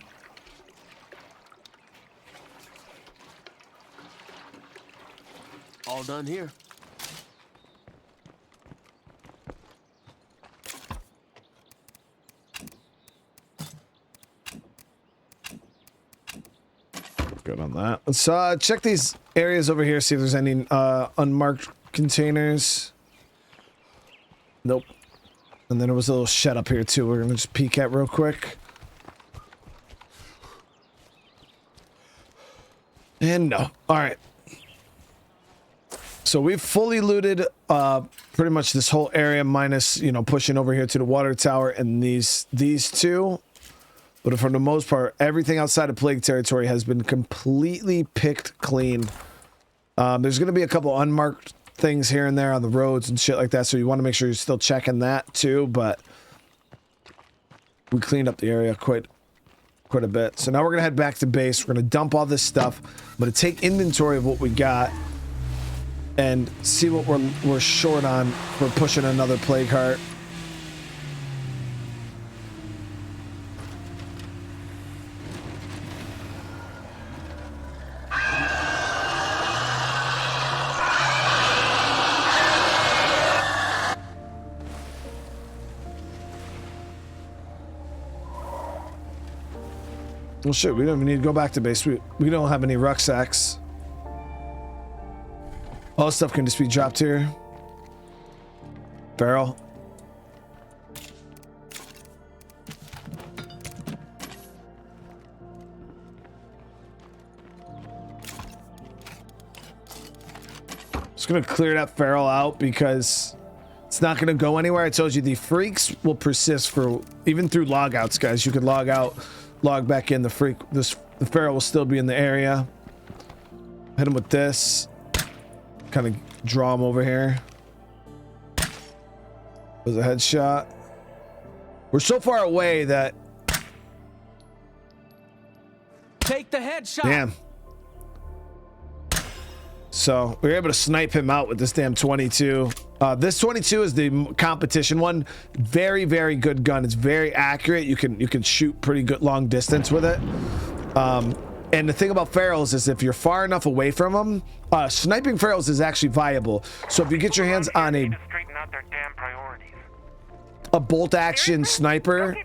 All done here. Good on that. Let's check these areas over here, see if there's any unmarked containers. Nope. And then there was a little shed up here too. We're gonna just peek at real quick. And no. All right. So we've fully looted pretty much this whole area, minus, you know, pushing over here to the water tower and these two. But for the most part, everything outside of plague territory has been completely picked clean. There's going to be a couple unmarked things here and there on the roads and shit like that, so you want to make sure you're still checking that too. But we cleaned up the area quite a bit. So now we're going to head back to base. We're going to dump all this stuff. I'm going to take inventory of what we got and see what we're short on for pushing another plague cart. Well, shit, we don't even need to go back to base. We don't have any rucksacks. All this stuff can just be dropped here. Barrel. Just gonna clear that feral out because it's not gonna go anywhere. I told you the freaks will persist for even through logouts, guys. You could log out, log back in. The feral will still be in the area. Hit him with this. Kind of draw him over here. There's a headshot. We're so far away that. Take the headshot. Damn. So we were able to snipe him out with this damn 22. This 22 is the competition one. Very, very good gun. It's very accurate. You can shoot pretty good long distance with it. And the thing about ferals is if you're far enough away from them, sniping ferals is actually viable. So if you get your hands on a bolt action sniper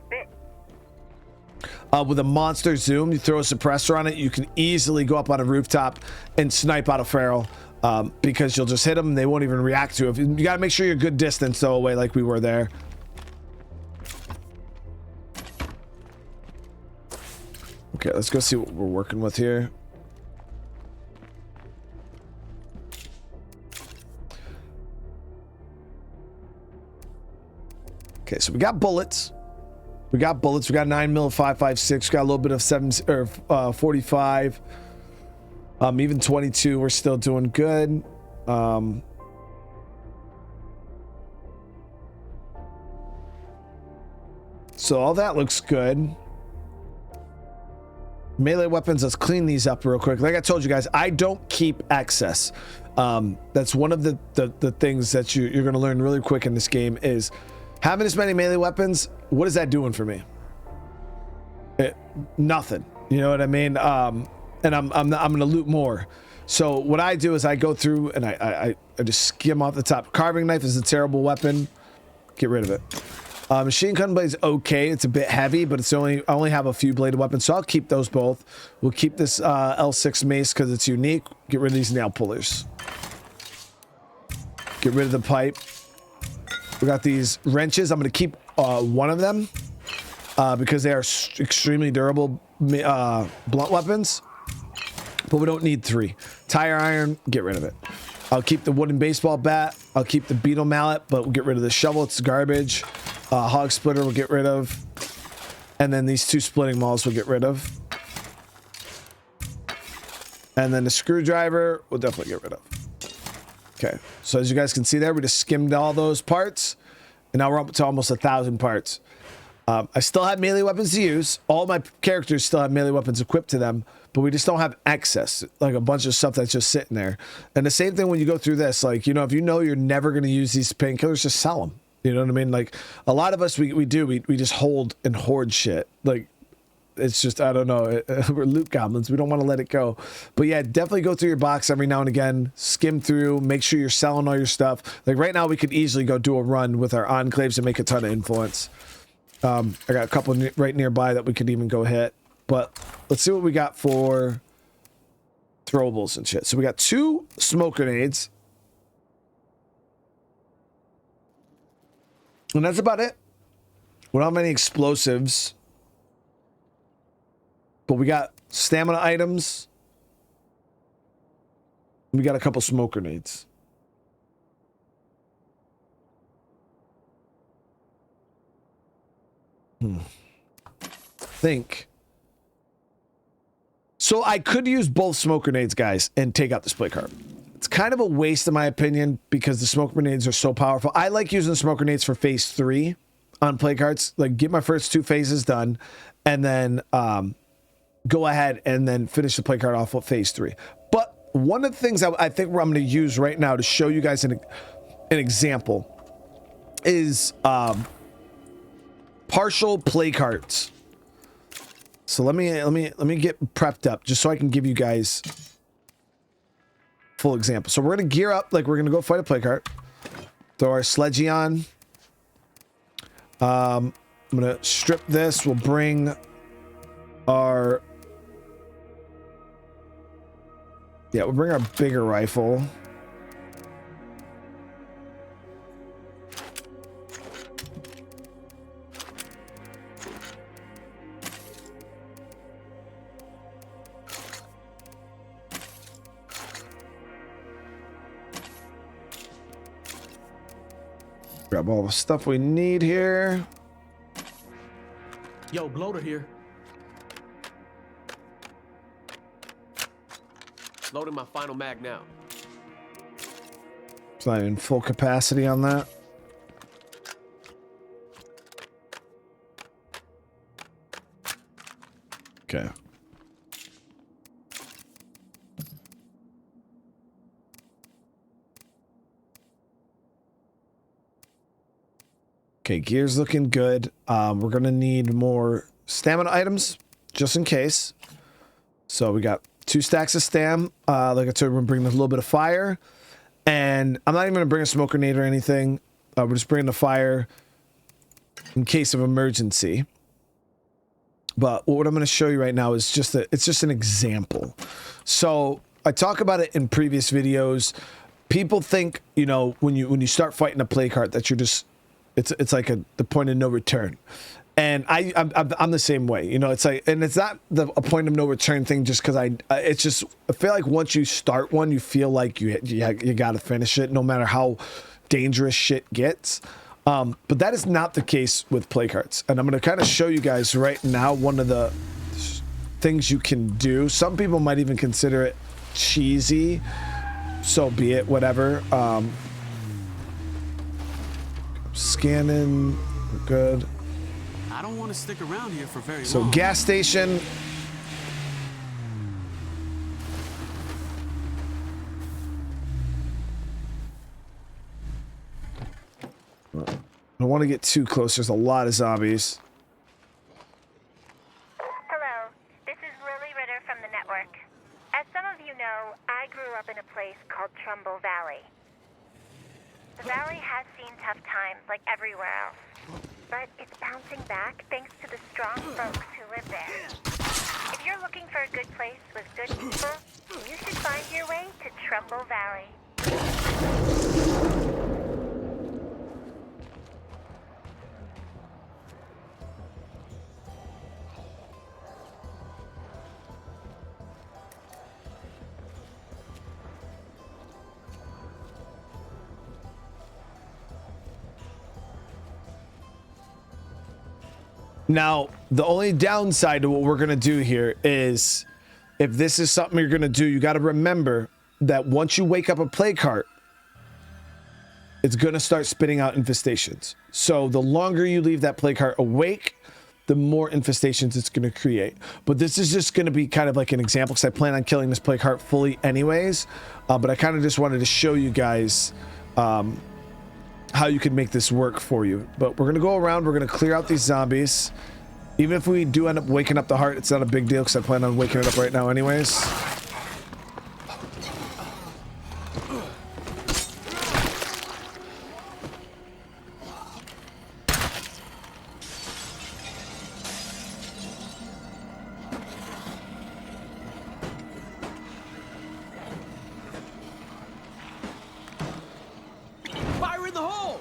with a monster zoom, you throw a suppressor on it, you can easily go up on a rooftop and snipe out a feral because you'll just hit them and they won't even react to it. You got to make sure you're a good distance though away like we were there. Okay, let's go see what we're working with here. Okay, so we got bullets. We got 9mm 5.56. Got a little bit of 45. Even 22. We're still doing good. So all that looks good. Melee weapons, let's clean these up real quick. Like I told you guys, I don't keep access. That's one of the things that you're going to learn really quick in this game is having this many melee weapons. What is that doing for me? nothing. You know what I mean? And I'm gonna loot more. So what I do is I go through and I just skim off the top. Carving knife is a terrible weapon. Get rid of it. Machine gun blade's okay. It's a bit heavy, but I only have a few bladed weapons, so I'll keep those both. We'll keep this L6 mace because it's unique. Get rid of these nail pullers. Get rid of the pipe. We got these wrenches. I'm gonna keep one of them because they are extremely durable blunt weapons, but we don't need 3. Tire iron, get rid of it. I'll keep the wooden baseball bat. I'll keep the beetle mallet, but we'll get rid of the shovel. It's garbage. Hog splitter we'll get rid of. And then these 2 splitting mauls we'll get rid of. And then the screwdriver we'll definitely get rid of. Okay, so as you guys can see there, we just skimmed all those parts. And now we're up to almost 1,000 parts. I still have melee weapons to use. All my characters still have melee weapons equipped to them, but we just don't have access, like a bunch of stuff that's just sitting there. And the same thing when you go through this, like, you know, if you know you're never going to use these painkillers, just sell them. You know what I mean? Like, a lot of us, we just hold and hoard shit. Like, it's just, I don't know, we're loot goblins. We don't want to let it go. But yeah, definitely go through your box every now and again, skim through, make sure you're selling all your stuff. Like right now, we could easily go do a run with our enclaves and make a ton of influence. I got a couple right nearby that we could even go hit, but let's see what we got for throwables and shit. So we got 2 smoke grenades, and that's about it. We don't have any explosives, but we got stamina items. We got a couple smoke grenades. Think. So I could use both smoke grenades, guys, and take out the split cart. It's kind of a waste in my opinion because the smoke grenades are so powerful. I like using smoke grenades for phase 3 on play carts. Like get my first 2 phases done and then go ahead and then finish the play cart off with phase 3. But one of the things I think I'm going to use right now to show you guys an example is partial play carts. So let me get prepped up just so I can give you guys full example. So we're gonna gear up like we're gonna go fight a play cart. Throw our sledgy on. I'm gonna strip this. We'll bring our we'll bring our bigger rifle. Grab all the stuff we need here. Yo, bloater here. Loading my final mag now. It's not in full capacity on that. Okay. Okay, gear's looking good. We're gonna need more stamina items just in case. So we got 2 stacks of stam. Like I said, we're gonna bring a little bit of fire, and I'm not even gonna bring a smoke grenade or anything. We're just bringing the fire in case of emergency. But what I'm gonna show you right now is it's just an example. So I talk about it in previous videos. People think, you know, when you start fighting a play cart that you're just it's like the point of no return. And I'm the same way, you know. It's like, and it's not a point of no return thing just because I feel like once you start one, you feel like you got to finish it no matter how dangerous shit gets. But that is not the case with play carts. And I'm going to kind of show you guys right now one of the things you can do. Some people might even consider it cheesy. So be it, whatever. Scanning, we're good. I don't want to stick around here for very long. So gas station. I don't want to get too close. There's a lot of zombies. Hello. place called Trumbull Valley. The valley has seen tough times like everywhere else, but it's bouncing back thanks to the strong folks who live there. If you're looking for a good place with good people, you should find your way to Trumbull Valley. Now, the only downside to what we're going to do here is if this is something you're going to do, you got to remember that once you wake up a plague heart, it's going to start spitting out infestations. So the longer you leave that plague heart awake, the more infestations it's going to create. But this is just going to be kind of like an example because I plan on killing this plague heart fully anyways. But I kind of just wanted to show you guys how you can make this work for you. But we're gonna go around, we're gonna clear out these zombies. Even if we do end up waking up the heart, it's not a big deal because I plan on waking it up right now anyways. Fire in the hole!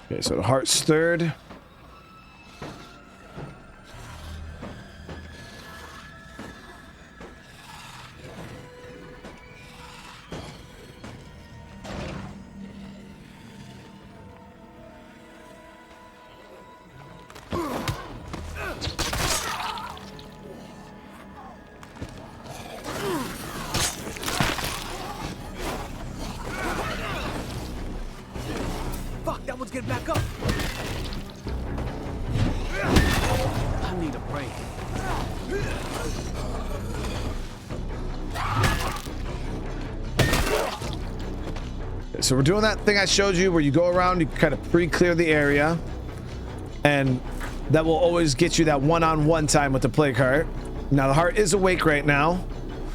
Okay, so the heart stirred. Fuck, that one's getting back up. I need a break. So we're doing that thing I showed you where you go around, you kind of pre-clear the area, and that will always get you that one-on-one time with the plague heart. Now the heart is awake right now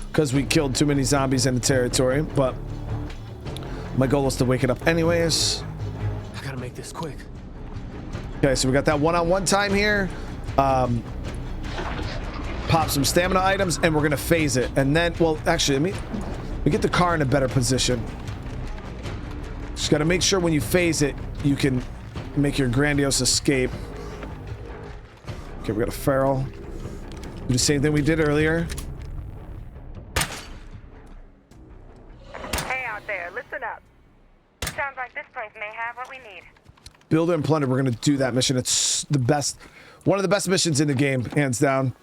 because we killed too many zombies in the territory, but my goal is to wake it up anyways. I gotta make this quick. Okay, so we got that one-on-one time here. Pop some stamina items, and we're gonna phase it. And then, well, actually, let me get the car in a better position. Just gotta make sure when you phase it, you can make your grandiose escape. Okay, we got a feral. Do the same thing we did earlier. Hey out there, listen up. Sounds like this place may have what we need. Builder and plunder, we're gonna do that mission. It's the best, one of the best missions in the game, hands down.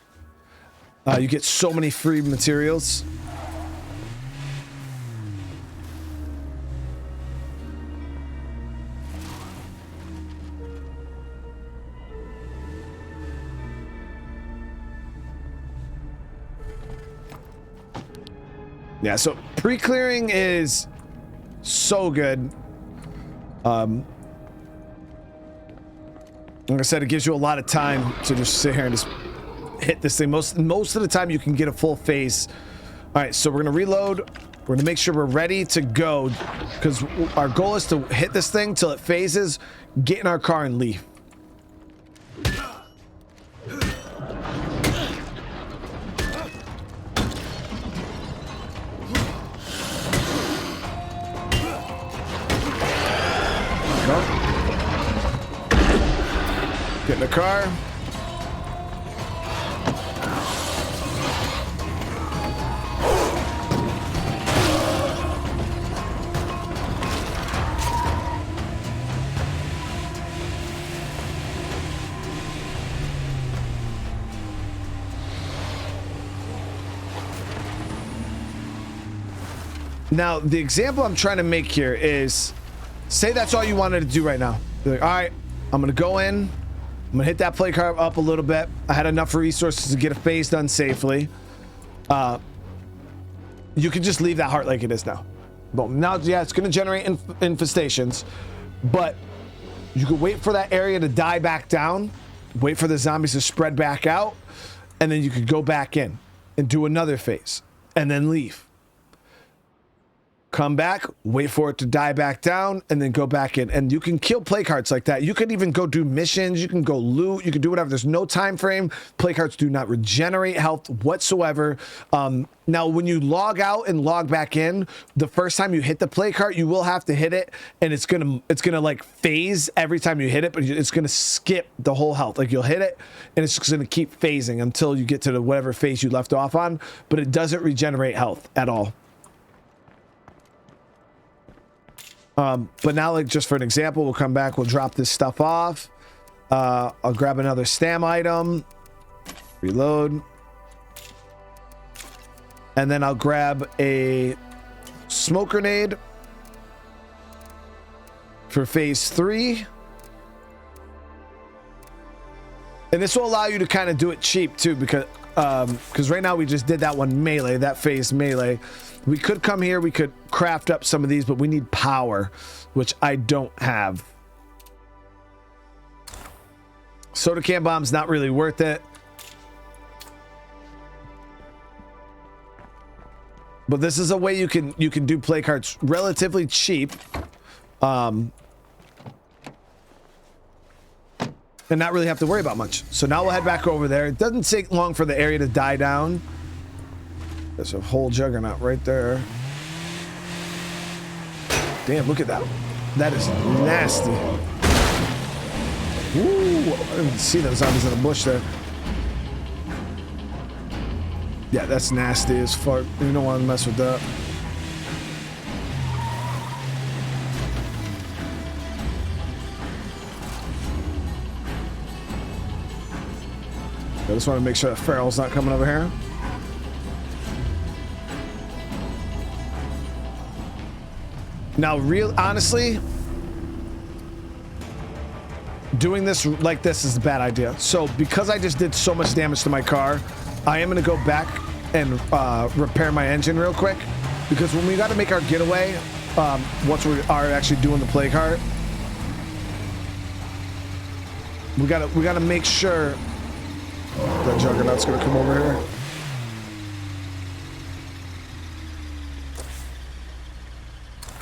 You get so many free materials. Yeah, so pre-clearing is so good. Like I said, it gives you a lot of time to just sit here and just hit this thing. Most of the time you can get a full phase. All right, so we're gonna reload. We're gonna make sure we're ready to go because our goal is to hit this thing till it phases, get in our car and leave. Get in the car. Now, the example I'm trying to make here is, say that's all you wanted to do right now. You're like, all right, I'm gonna go in, I'm gonna hit that plague heart up a little bit. I had enough resources to get a phase done safely. You can just leave that heart like it is now. Boom. Now, yeah, it's going to generate infestations, but you could wait for that area to die back down, wait for the zombies to spread back out, and then you could go back in and do another phase and then leave. Come back, wait for it to die back down, and then go back in. And you can kill play cards like that. You can even go do missions. You can go loot. You can do whatever. There's no time frame. Play cards do not regenerate health whatsoever. Now, when you log out and log back in, the first time you hit the play card, you will have to hit it, and it's gonna like phase every time you hit it, but it's gonna skip the whole health. Like you'll hit it, and it's just gonna keep phasing until you get to the whatever phase you left off on. But it doesn't regenerate health at all. But now, like, just for an example, we'll come back, we'll drop this stuff off. I'll grab another stam item, reload. And then I'll grab a smoke grenade for phase 3. And this will allow you to kind of do it cheap too, because right now we just did that one melee, that phase melee. We could come here, we could craft up some of these, but we need power, which I don't have. Soda can bomb's not really worth it. But this is a way you can do play cards relatively cheap. And not really have to worry about much. So now we'll head back over there. It doesn't take long for the area to die down. There's a whole juggernaut right there. Damn, look at that. That is nasty. Ooh, I didn't see those zombies in the bush there. Yeah, that's nasty as fuck. You don't want to mess with that. I just want to make sure that Feral's not coming over here. Now, honestly, doing this like this is a bad idea. So because I just did so much damage to my car, I am going to go back and repair my engine real quick, because when we got to make our getaway, once we are actually doing the play cart, we gotta make sure that juggernaut's gonna come over here.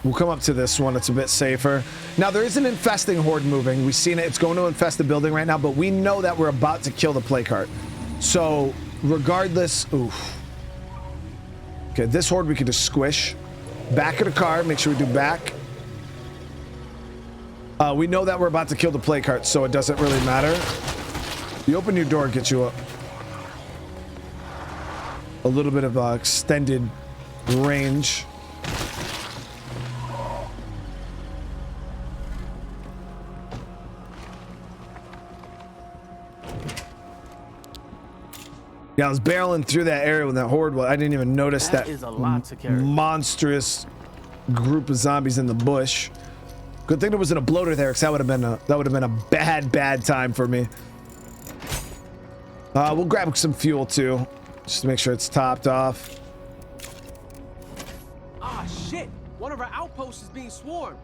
We'll come up to this one. It's a bit safer. Now, there is an infesting horde moving. We've seen it. It's going to infest the building right now, but we know that we're about to kill the play cart. So, regardless... Oof. Okay, this horde we can just squish. Back of the car. Make sure we do back. We know that we're about to kill the play cart, so it doesn't really matter. You open your door, get you a little bit of extended range. Yeah, I was barreling through that area when that horde was. I didn't even notice that is a lot to carry. Monstrous group of zombies in the bush. Good thing there wasn't a bloater there, because that would have been a bad time for me. We'll grab some fuel too, just to make sure it's topped off. Ah, shit! One of our outposts is being swarmed.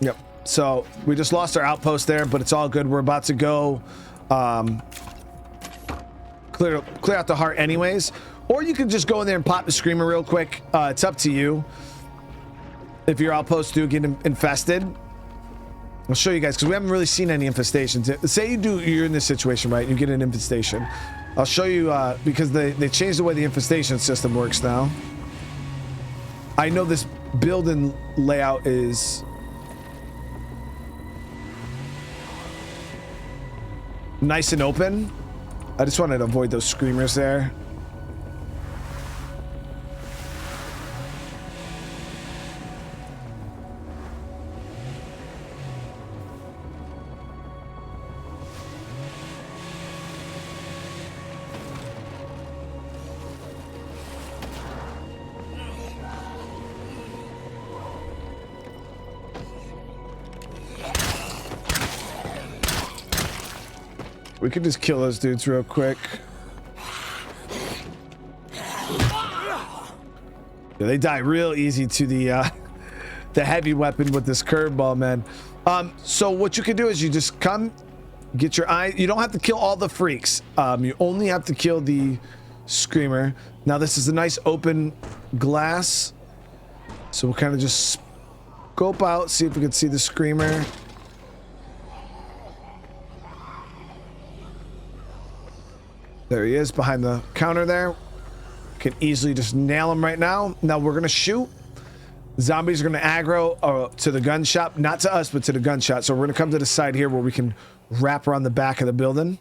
Yep. So we just lost our outpost there, but it's all good. We're about to go clear out the heart anyways, or you can just go in there and pop the screamer real quick. It's up to you. If your outposts do get infested, I'll show you guys, because we haven't really seen any infestations. Say you're in this situation, right? You get an infestation. I'll show you, because they changed the way the infestation system works now. I know this building layout is nice and open. I just wanted to avoid those screamers there. We could just kill those dudes real quick. Yeah, they die real easy to the the heavy weapon with this curveball, man. So what you can do is you just come, get your eye. You don't have to kill all the freaks. You only have to kill the screamer. Now this is a nice open glass, so we'll kind of just scope out, see if we can see the screamer. There he is behind the counter there. Can easily just nail him right now. Now we're gonna shoot. Zombies are gonna aggro to the gun shop, not to us, but to the gun shop. So we're gonna come to the side here where we can wrap around the back of the building.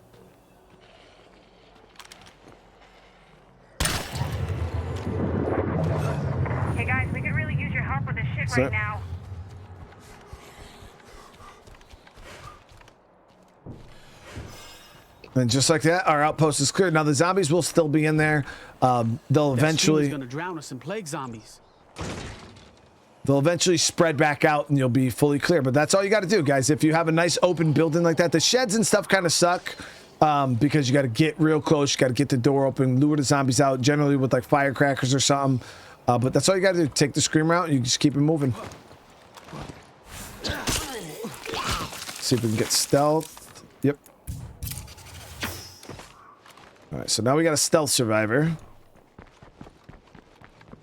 Hey guys, we could really use your help with this shit right now. And just like that, our outpost is clear. Now the zombies will still be in there. They'll eventually gonna drown us in plague zombies. They'll eventually spread back out and you'll be fully clear. But that's all you got to do, guys. If you have a nice open building like that, the sheds and stuff kind of suck because you got to get real close. You got to get the door open, lure the zombies out, generally with like firecrackers or something. But that's all you got to do. Take the screamer out and you just keep it moving. See if we can get stealth. Yep. All right, so now we got a stealth survivor.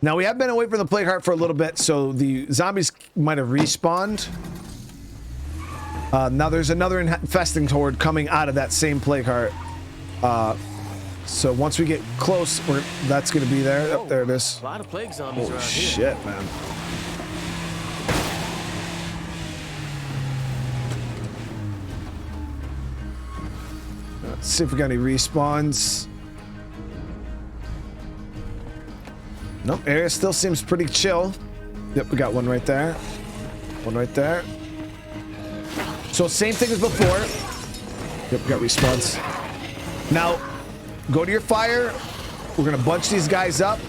Now we have been away from the plague heart for a little bit, so the zombies might have respawned. Now there's another infesting horde coming out of that same plague heart. So once we get close, that's going to be there. Oh, there it is. A lot of plague zombies around here. Shit, man. Let's see if we got any respawns. Nope, area still seems pretty chill. Yep, we got one right there. One right there. So same thing as before. Yep, we got respawns. Now, go to your fire. We're gonna bunch these guys up.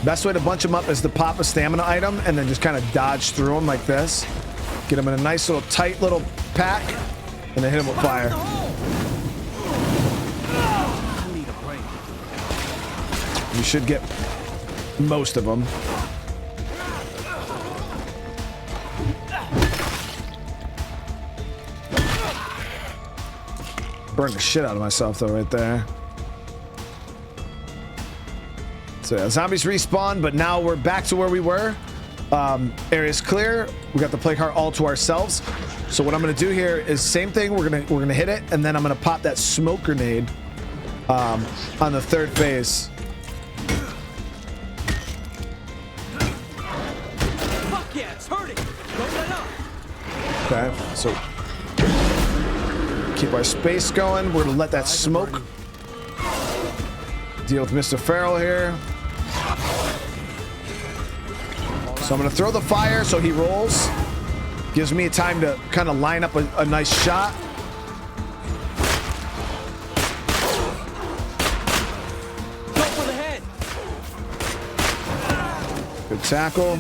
Best way to bunch them up is to pop a stamina item and then just kind of dodge through them like this. Get them in a nice little tight little pack and then hit them with fire. You should get most of them. Burned the shit out of myself though right there. So yeah, zombies respawn, but now we're back to where we were. Area's clear. We got the plague heart all to ourselves. So what I'm gonna do here is same thing. We're gonna hit it, and then I'm gonna pop that smoke grenade on the third phase. Fuck yeah, it's hurting. Don't let up. Okay, so keep our space going. We're gonna let that smoke deal with Mr. Farrell here. So I'm gonna throw the fire so he rolls. Gives me time to kind of line up a nice shot. Go for the head. Good tackle.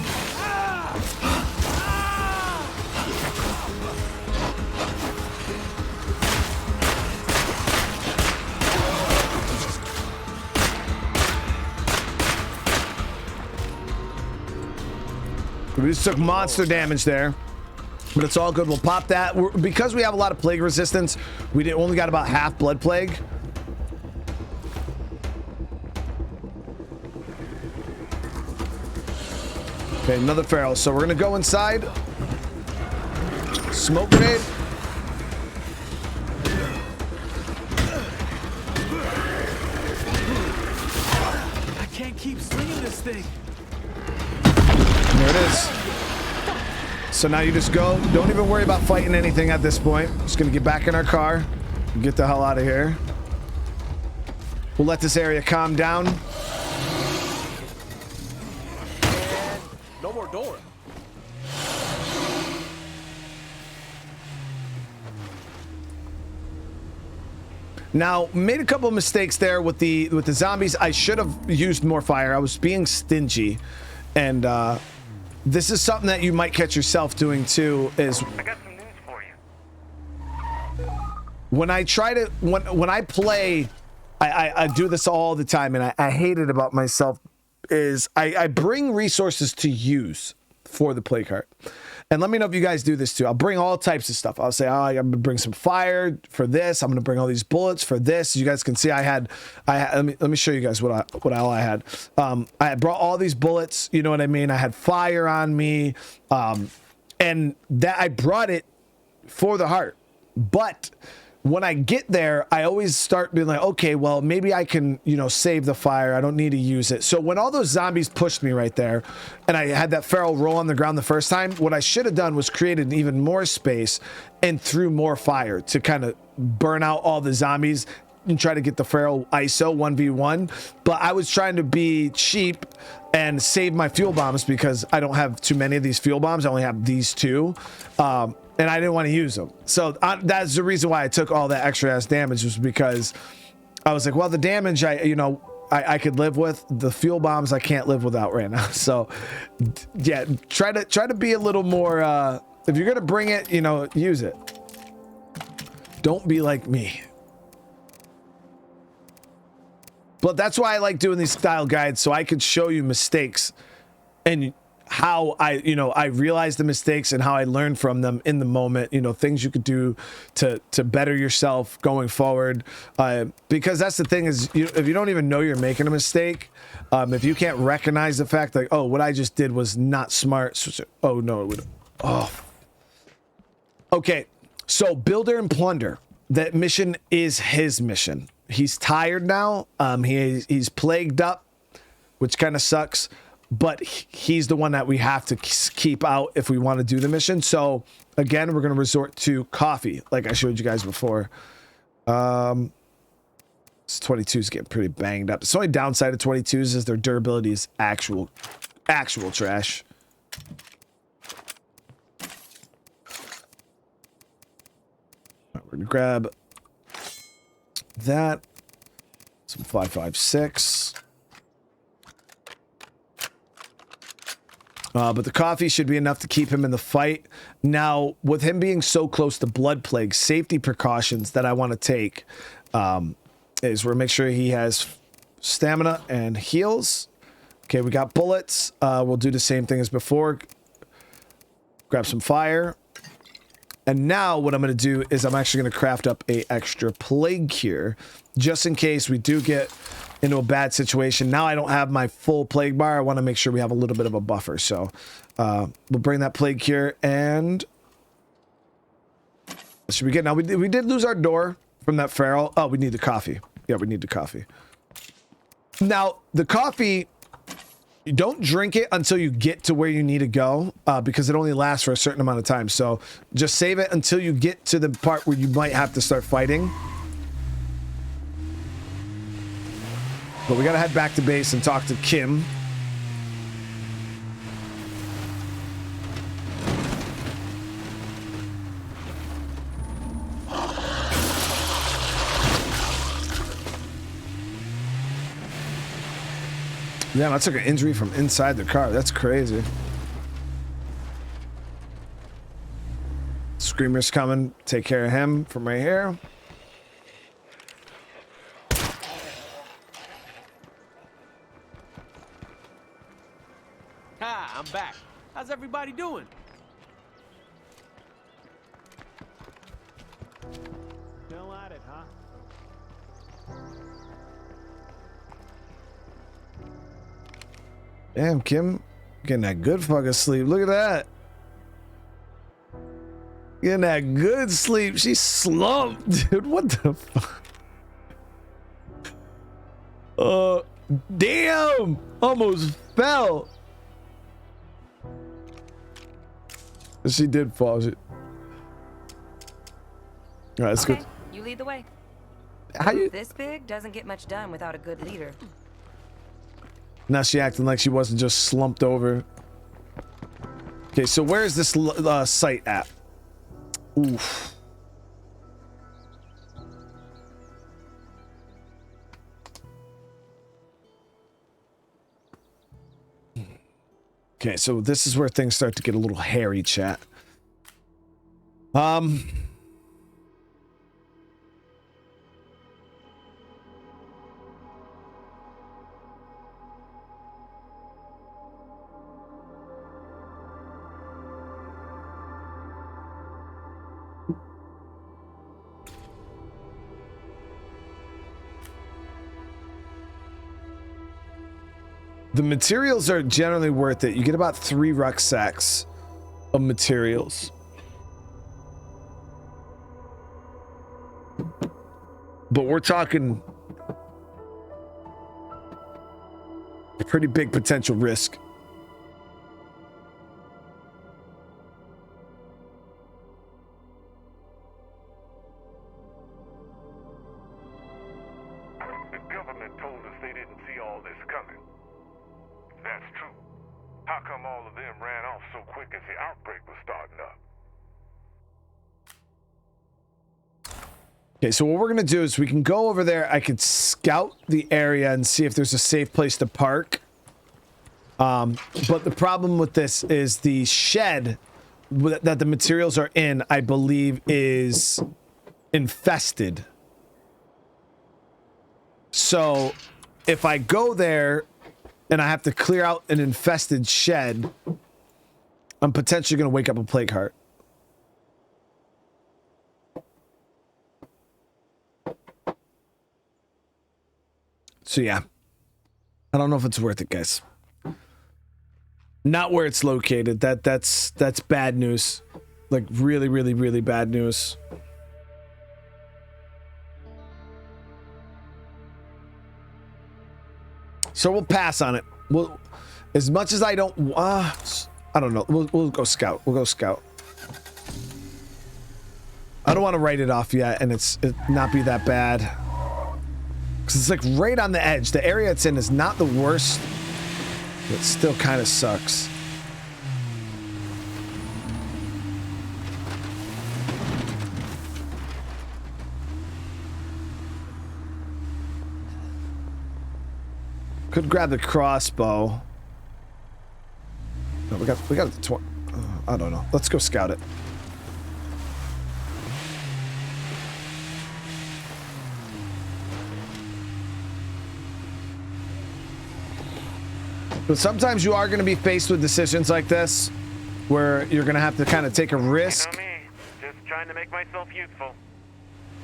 We just took monster damage there, but it's all good. We'll pop that. Because we have a lot of plague resistance, we only got about half blood plague. Okay, another feral. So we're gonna go inside. Smoke grenade. I can't keep slinging this thing. There it is. So now you just go. Don't even worry about fighting anything at this point. Just gonna get back in our car and get the hell out of here. We'll let this area calm down. And no more door. Now, made a couple of mistakes there with the zombies. I should have used more fire. I was being stingy, and this is something that you might catch yourself doing too. Is I got some news for you. when I try to when I play, I do this all the time, and I hate it about myself is I bring resources to use for the play cart. And let me know if you guys do this too. I'll bring all types of stuff. I'll say, oh, I'm gonna bring some fire for this. I'm gonna bring all these bullets for this. You guys can see I had let me show you guys what all I had. I had brought all these bullets, you know what I mean? I had fire on me. And that I brought it for the heart. But when I get there, I always start being like, okay, well, maybe I can, you know, save the fire. I don't need to use it. So when all those zombies pushed me right there and I had that feral roll on the ground the first time, what I should have done was created even more space and threw more fire to kind of burn out all the zombies and try to get the feral ISO 1v1. But I was trying to be cheap and save my fuel bombs because I don't have too many of these fuel bombs. I only have these two. And I didn't want to use them. So that's the reason why I took all that extra ass damage, was because I was like, well, the damage I could live with. The fuel bombs I can't live without right now. So yeah, try to be a little more, if you're going to bring it, you know, use it. Don't be like me. But that's why I like doing these style guides, so I could show you mistakes and how I realized the mistakes and how I learned from them in the moment, you know, things you could do to better yourself going forward. Because that's the thing is, if you don't even know you're making a mistake, if you can't recognize the fact like, oh, what I just did was not smart. Oh no, it would. Oh. Okay. So builder and plunder, that mission is his mission. He's tired now. He's plagued up, which kind of sucks. But he's the one that we have to keep out if we want to do the mission. So again, we're going to resort to coffee, like I showed you guys before. This 22 is getting pretty banged up. The only downside of 22s is their durability is actual trash. Right, we're going to grab that. Some 5.56. But the coffee should be enough to keep him in the fight. Now, with him being so close to blood plague, safety precautions that I want to take is we're make sure he has stamina and heals. Okay, we got bullets. We'll do the same thing as before. Grab some fire. And now what I'm going to do is I'm actually going to craft up a extra plague cure just in case we do get into a bad situation. Now I don't have my full plague bar. I want to make sure we have a little bit of a buffer. So we'll bring that plague cure and should we get now? We did lose our door from that feral. Oh, we need the coffee. Yeah, we need the coffee. Now the coffee, you don't drink it until you get to where you need to go because it only lasts for a certain amount of time. So just save it until you get to the part where you might have to start fighting. But we got to head back to base and talk to Kim. Yeah, I took an injury from inside the car. That's crazy. Screamer's coming. Take care of him from right here. Hi, I'm back. How's everybody doing? Still at it, huh? Damn, Kim. Getting that good fucking sleep. Look at that. Getting that good sleep. She's slumped, dude. What the fuck? Damn. Almost fell. She did fall. All right, that's Okay, good. you lead the way. How you? This big doesn't get much done without a good leader. Now she acting like she wasn't just slumped over. Okay, so where is this site at? Oof. Okay, so this is where things start to get a little hairy, chat. The materials are generally worth it. You get about 3 rucksacks of materials. But we're talking a pretty big potential risk. The government told us they didn't see all this coming. If that's true, how come all of them ran off so quick as the outbreak was starting up? Okay, so what we're gonna do is we can go over there. I could scout the area and see if there's a safe place to park. But the problem with this is the shed that the materials are in, I believe, is infested. So if I go there and I have to clear out an infested shed, I'm potentially gonna wake up a plague heart. So yeah, I don't know if it's worth it, guys. Not where it's located. That's bad news. Like really, really, really bad news. So we'll pass on it. We'll, as much as I don't know. We'll go scout. We'll go scout. I don't want to write it off yet, and it not be that bad. Because it's like right on the edge. The area it's in is not the worst, but it still kind of sucks. Could grab the crossbow. No, we got the I don't know. Let's go scout it. But sometimes you are going to be faced with decisions like this, where you're going to have to kind of take a risk. You know me, just trying to make myself useful.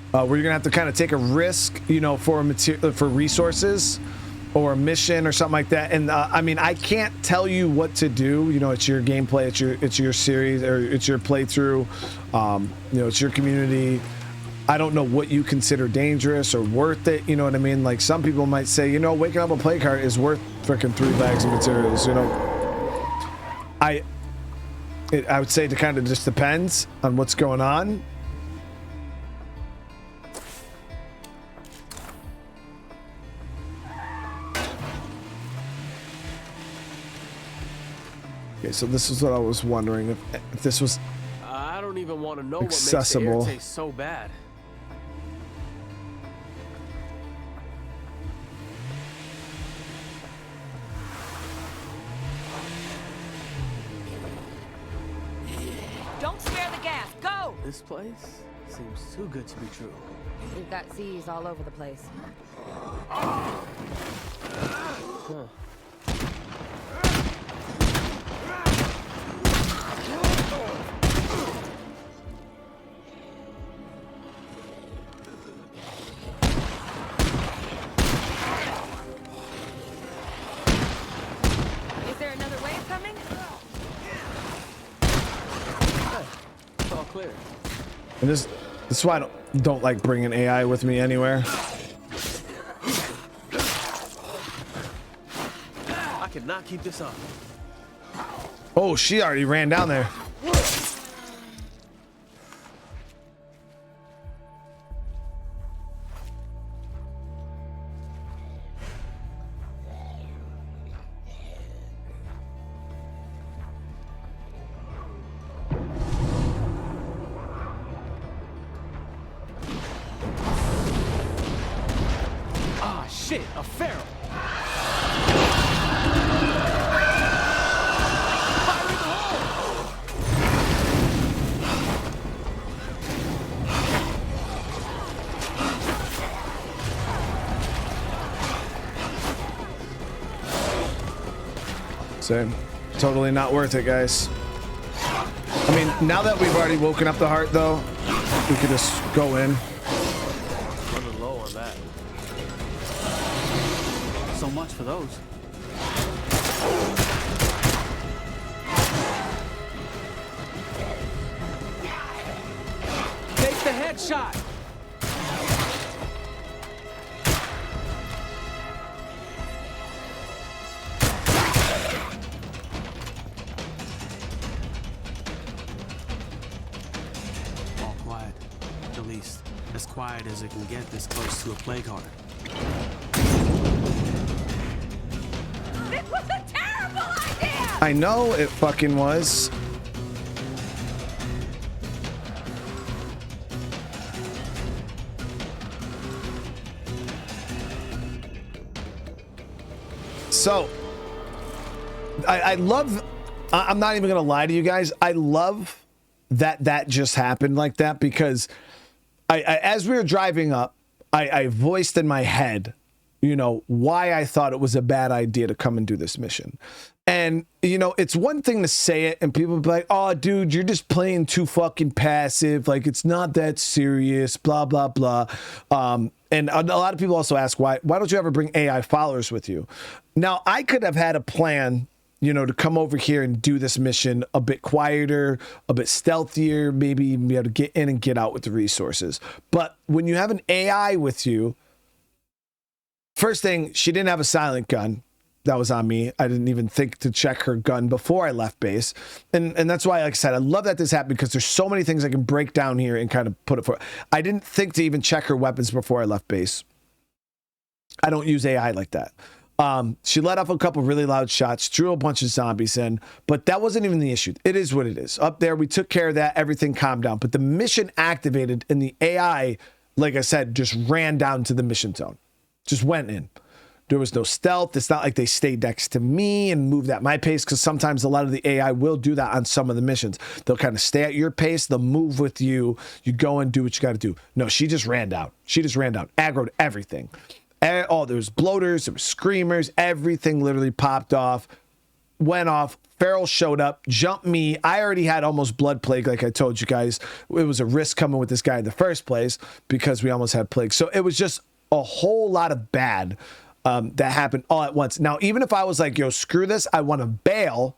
Where you're going to have to kind of take a risk, you know, for resources or a mission or something like that. And I mean, I can't tell you what to do. You know, it's your gameplay, it's your series, or it's your playthrough. You know, it's your community. I don't know what you consider dangerous or worth it. You know what I mean? Like some people might say, you know, waking up a plague heart is worth freaking 3 bags of materials. You know, I would say it kind of just depends on what's going on. Okay, so this is what I was wondering if this was I don't even want to know accessible. What makes the air taste so bad. Don't spare the gas. Go! This place seems too good to be true. We've got Z's all over the place. Huh. Is there another wave coming? It's all clear. And this is why I don't like bringing AI with me anywhere. I cannot keep this up. Oh, she already ran down there. Ah, shit, a feral. Same. Totally not worth it, guys. I mean, now that we've already woken up the heart, though, we could just go in. Running low on that. So much for those. Take the headshot. All quiet. At least as quiet as it can get this close to a plague heart. This was a terrible idea! I know it fucking was. So, I love, I'm not even gonna lie to you guys, I love that just happened like that, because I as we were driving up, I voiced in my head, you know, why I thought it was a bad idea to come and do this mission. And, you know, it's one thing to say it and people be like, oh, dude, you're just playing too fucking passive. Like, it's not that serious, blah, blah, blah. And a lot of people also ask, why don't you ever bring AI followers with you? Now, I could have had a plan, you know, to come over here and do this mission a bit quieter, a bit stealthier, maybe even be able to get in and get out with the resources. But when you have an AI with you, first thing, she didn't have a silent gun. That was on me. I didn't even think to check her gun before I left base. And that's why, like I said, I love that this happened, because there's so many things I can break down here and kind of put it for. I didn't think to even check her weapons before I left base. I don't use AI like that. She let off a couple really loud shots, drew a bunch of zombies in, but that wasn't even the issue. It is what it is. Up there, we took care of that. Everything calmed down. But the mission activated, and the AI, like I said, just ran down to the mission zone. Just went in. There was no stealth. It's not like they stayed next to me and moved at my pace, because sometimes a lot of the AI will do that on some of the missions. They'll kind of stay at your pace. They'll move with you. You go and do what you got to do. No, she just ran down. She just ran down. Aggroed everything. Oh, there was bloaters. There were screamers. Everything literally popped off. Went off. Feral showed up, jumped me. I already had almost blood plague, like I told you guys. It was a risk coming with this guy in the first place, because we almost had plague. So it was just a whole lot of bad that happened all at once. Now, even if I was like, yo, screw this, I want to bail,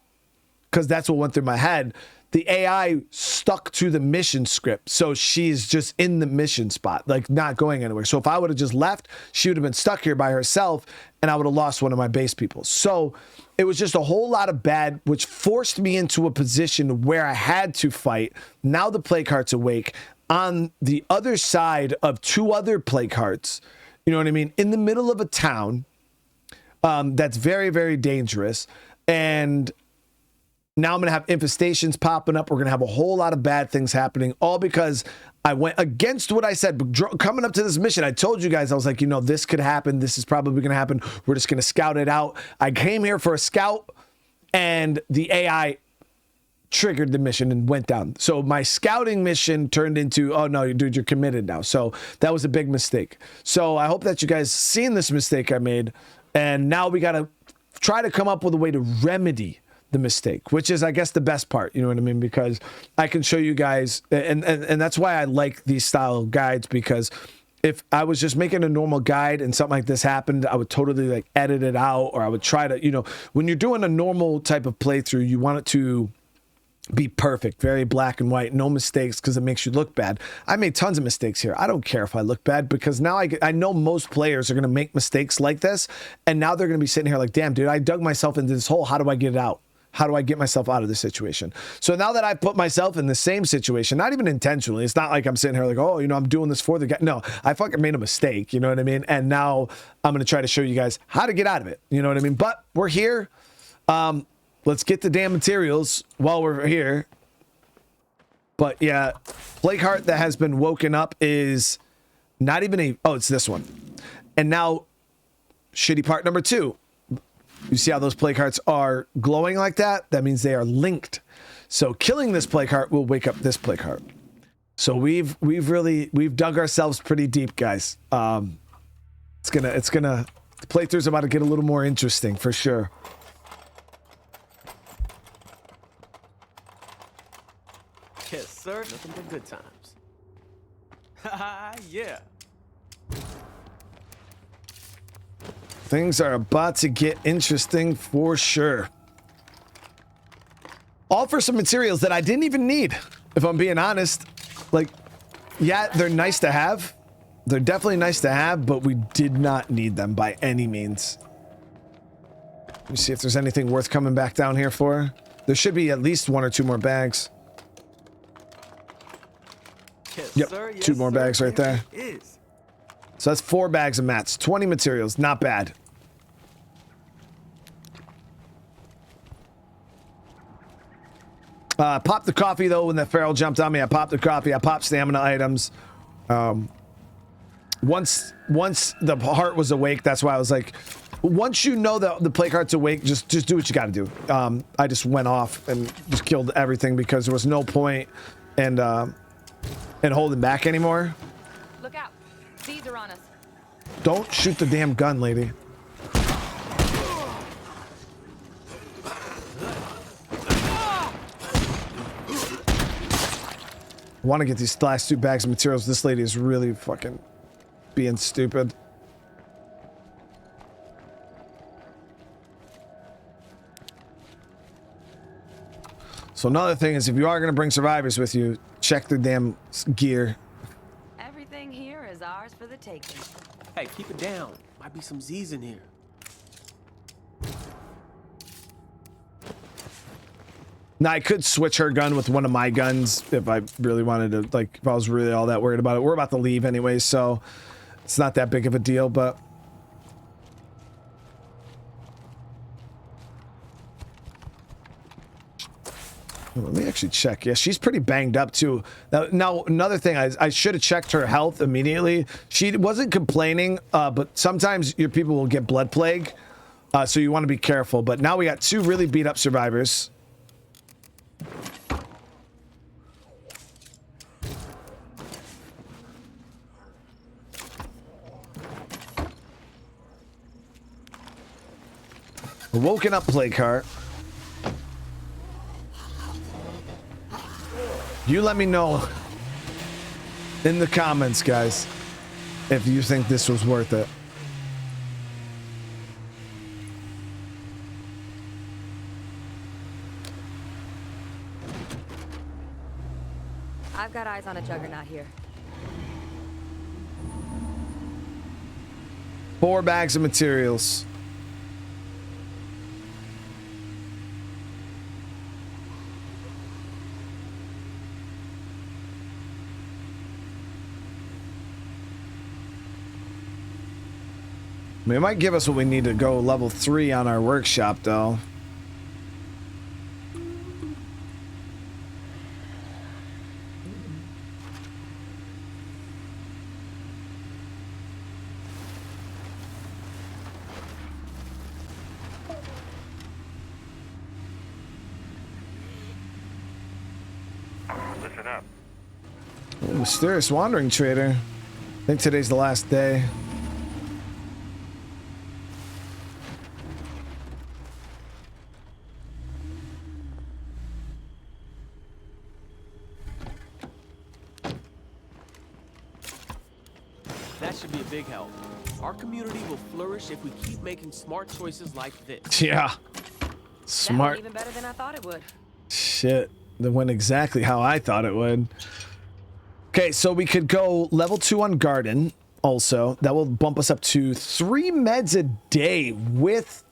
because that's what went through my head, the AI stuck to the mission script. So she's just in the mission spot, like not going anywhere. So if I would have just left, she would have been stuck here by herself, and I would have lost one of my base people. So it was just a whole lot of bad, which forced me into a position where I had to fight. Now the plague heart's awake on the other side of two other plague hearts. You know what I mean? In the middle of a town that's very, very dangerous. And now I'm going to have infestations popping up. We're going to have a whole lot of bad things happening, all because I went against what I said. Coming up to this mission, I told you guys, I was like, you know, this could happen. This is probably going to happen. We're just going to scout it out. I came here for a scout, and the AI triggered the mission and went down. So my scouting mission turned into, oh no, dude, you're committed now. So that was a big mistake. So I hope that you guys seen this mistake I made, and now we got to try to come up with a way to remedy the mistake, which is, I guess, the best part. You know what I mean? Because I can show you guys, and that's why I like these style of guides, because if I was just making a normal guide and something like this happened, I would totally like edit it out, or I would try to, you know, when you're doing a normal type of playthrough, you want it to be perfect, very black and white, no mistakes, because it makes you look bad. I made tons of mistakes here. I don't care if I look bad, because now I know most players are going to make mistakes like this, and now they're going to be sitting here like, damn, dude, I dug myself into this hole. How do I get it out? How do I get myself out of this situation? So now that I put myself in the same situation, not even intentionally, it's not like I'm sitting here like, oh, you know, I'm doing this for the guy. No, I fucking made a mistake. You know what I mean? And now I'm going to try to show you guys how to get out of it. You know what I mean? But we're here. Let's get the damn materials while we're here. But yeah, Plague Heart that has been woken up is not even a... Oh, it's this one. And now, shitty part number 2. You see how those Plague Hearts are glowing like that? That means they are linked. So killing this Plague Heart will wake up this Plague Heart. So we've dug ourselves pretty deep, guys. The playthrough's about to get a little more interesting for sure. Yes, sir. Nothing but good times. Haha, yeah. things are about to get interesting for sure. All for some materials that I didn't even need, if I'm being honest. Like, yeah, they're nice to have. They're definitely nice to have, but we did not need them by any means. Let me see if there's anything worth coming back down here for. There should be at least 1 or 2 more bags. Yes, Yep, sir. Yes, 2 more sir. bags right there. It is. So that's 4 bags of mats, 20 materials, not bad. Popped the coffee though when the feral jumped on me. I popped the coffee. I popped stamina items. Once the heart was awake, that's why I was like, once you know that the plague heart's awake, just do what you got to do. I just went off and just killed everything because there was no point in holding back anymore. Look out. These are on us. Don't shoot the damn gun, lady. I want to get these last 2 bags of materials. This lady is really fucking being stupid. So another thing is, if you are going to bring survivors with you, check their damn gear. Everything here is ours for the taking. Hey, keep it down. Might be some Z's in here. Now, I could switch her gun with one of my guns if I really wanted to, like, if I was really all that worried about it. We're about to leave anyway, so it's not that big of a deal, but... Let me actually check. Yeah, she's pretty banged up, too. Now another thing, I should have checked her health immediately. She wasn't complaining, but sometimes your people will get blood plague, so you want to be careful. But now we got 2 really beat up survivors. A woken up plague heart. You let me know in the comments, guys, if you think this was worth it. I've got eyes on a juggernaut here. 4 bags of materials. I mean, it might give us what we need to go level 3 on our workshop, though. Listen up. Oh, mysterious wandering trader. I think today's the last day. That should be a big help. Our community will flourish if we keep making smart choices like this. Yeah. That Smart. went even better than I thought it would. Shit. That went exactly how I thought it would. Okay, so we could go level 2 on garden also. That will bump us up to 3 meds a day with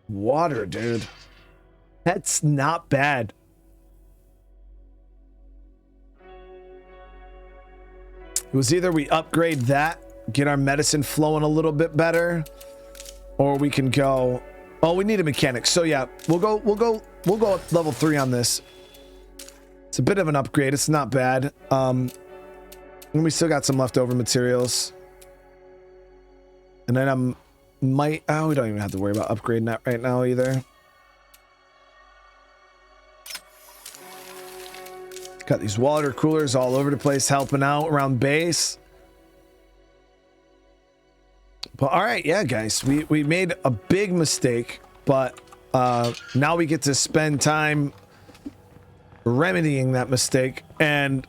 water, dude. That's not bad. It was either we upgrade that, get our medicine flowing a little bit better, or we can go... Oh, we need a mechanic. So yeah, we'll go up level 3 on this. It's a bit of an upgrade. It's not bad. And we still got some leftover materials. And then we don't even have to worry about upgrading that right now either. Got these water coolers all over the place helping out around base. But all right, yeah, guys, we made a big mistake, but now we get to spend time remedying that mistake, and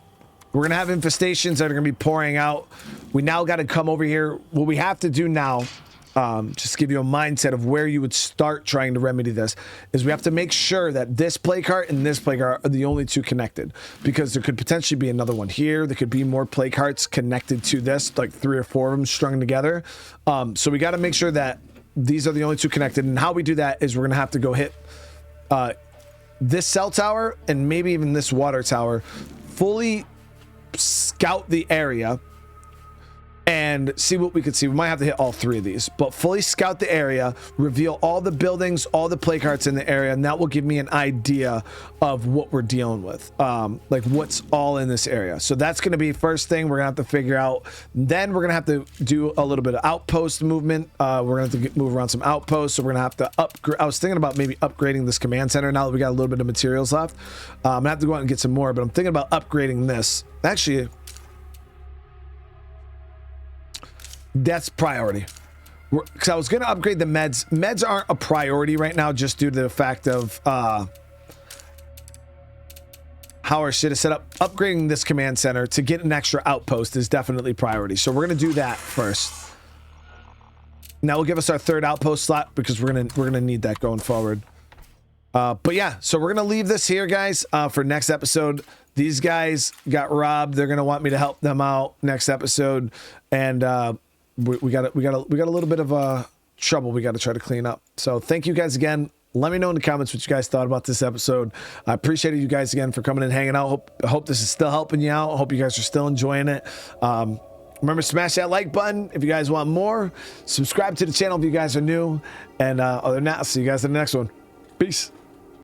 we're gonna have infestations that are gonna be pouring out We now got to come over here. What we have to do now, just to give you a mindset of where you would start trying to remedy this, is we have to make sure that this play cart and this play cart are the only two connected, because there could potentially be another one here. There could be more play carts connected to this, like 3 or 4 of them strung together. So we got to make sure that these are the only two connected. And how we do that is we're going to have to go hit this cell tower and maybe even this water tower, fully scout the area and see what we could see. We might have to hit all 3 of these, but fully scout the area, reveal all the buildings, all the play carts in the area, and that will give me an idea of what we're dealing with, like what's all in this area. So that's going to be first thing we're going to have to figure out. Then we're going to have to do a little bit of outpost movement. We're going to have to move around some outposts. So we're going to have to upgrade. I was thinking about maybe upgrading this command center now that we got a little bit of materials left. I'm going to have to go out and get some more, but I'm thinking about upgrading this. Actually, that's priority. Because I was going to upgrade the meds. Meds aren't a priority right now just due to the fact of how our shit is set up. Upgrading this command center to get an extra outpost is definitely priority. So we're going to do that first. Now will give us our 3rd outpost slot because we're gonna need that going forward. But yeah, so we're gonna leave this here, guys, for next episode. These guys got robbed. They're gonna want me to help them out next episode, and we got a little bit of trouble we got to try to clean up. So thank you guys again. Let me know in the comments what you guys thought about this episode. I appreciate you guys again for coming and hanging out. I hope this is still helping you out. I hope you guys are still enjoying it. Remember, smash that like button if you guys want more. Subscribe to the channel if you guys are new. And other than that, I'll see you guys in the next one. Peace.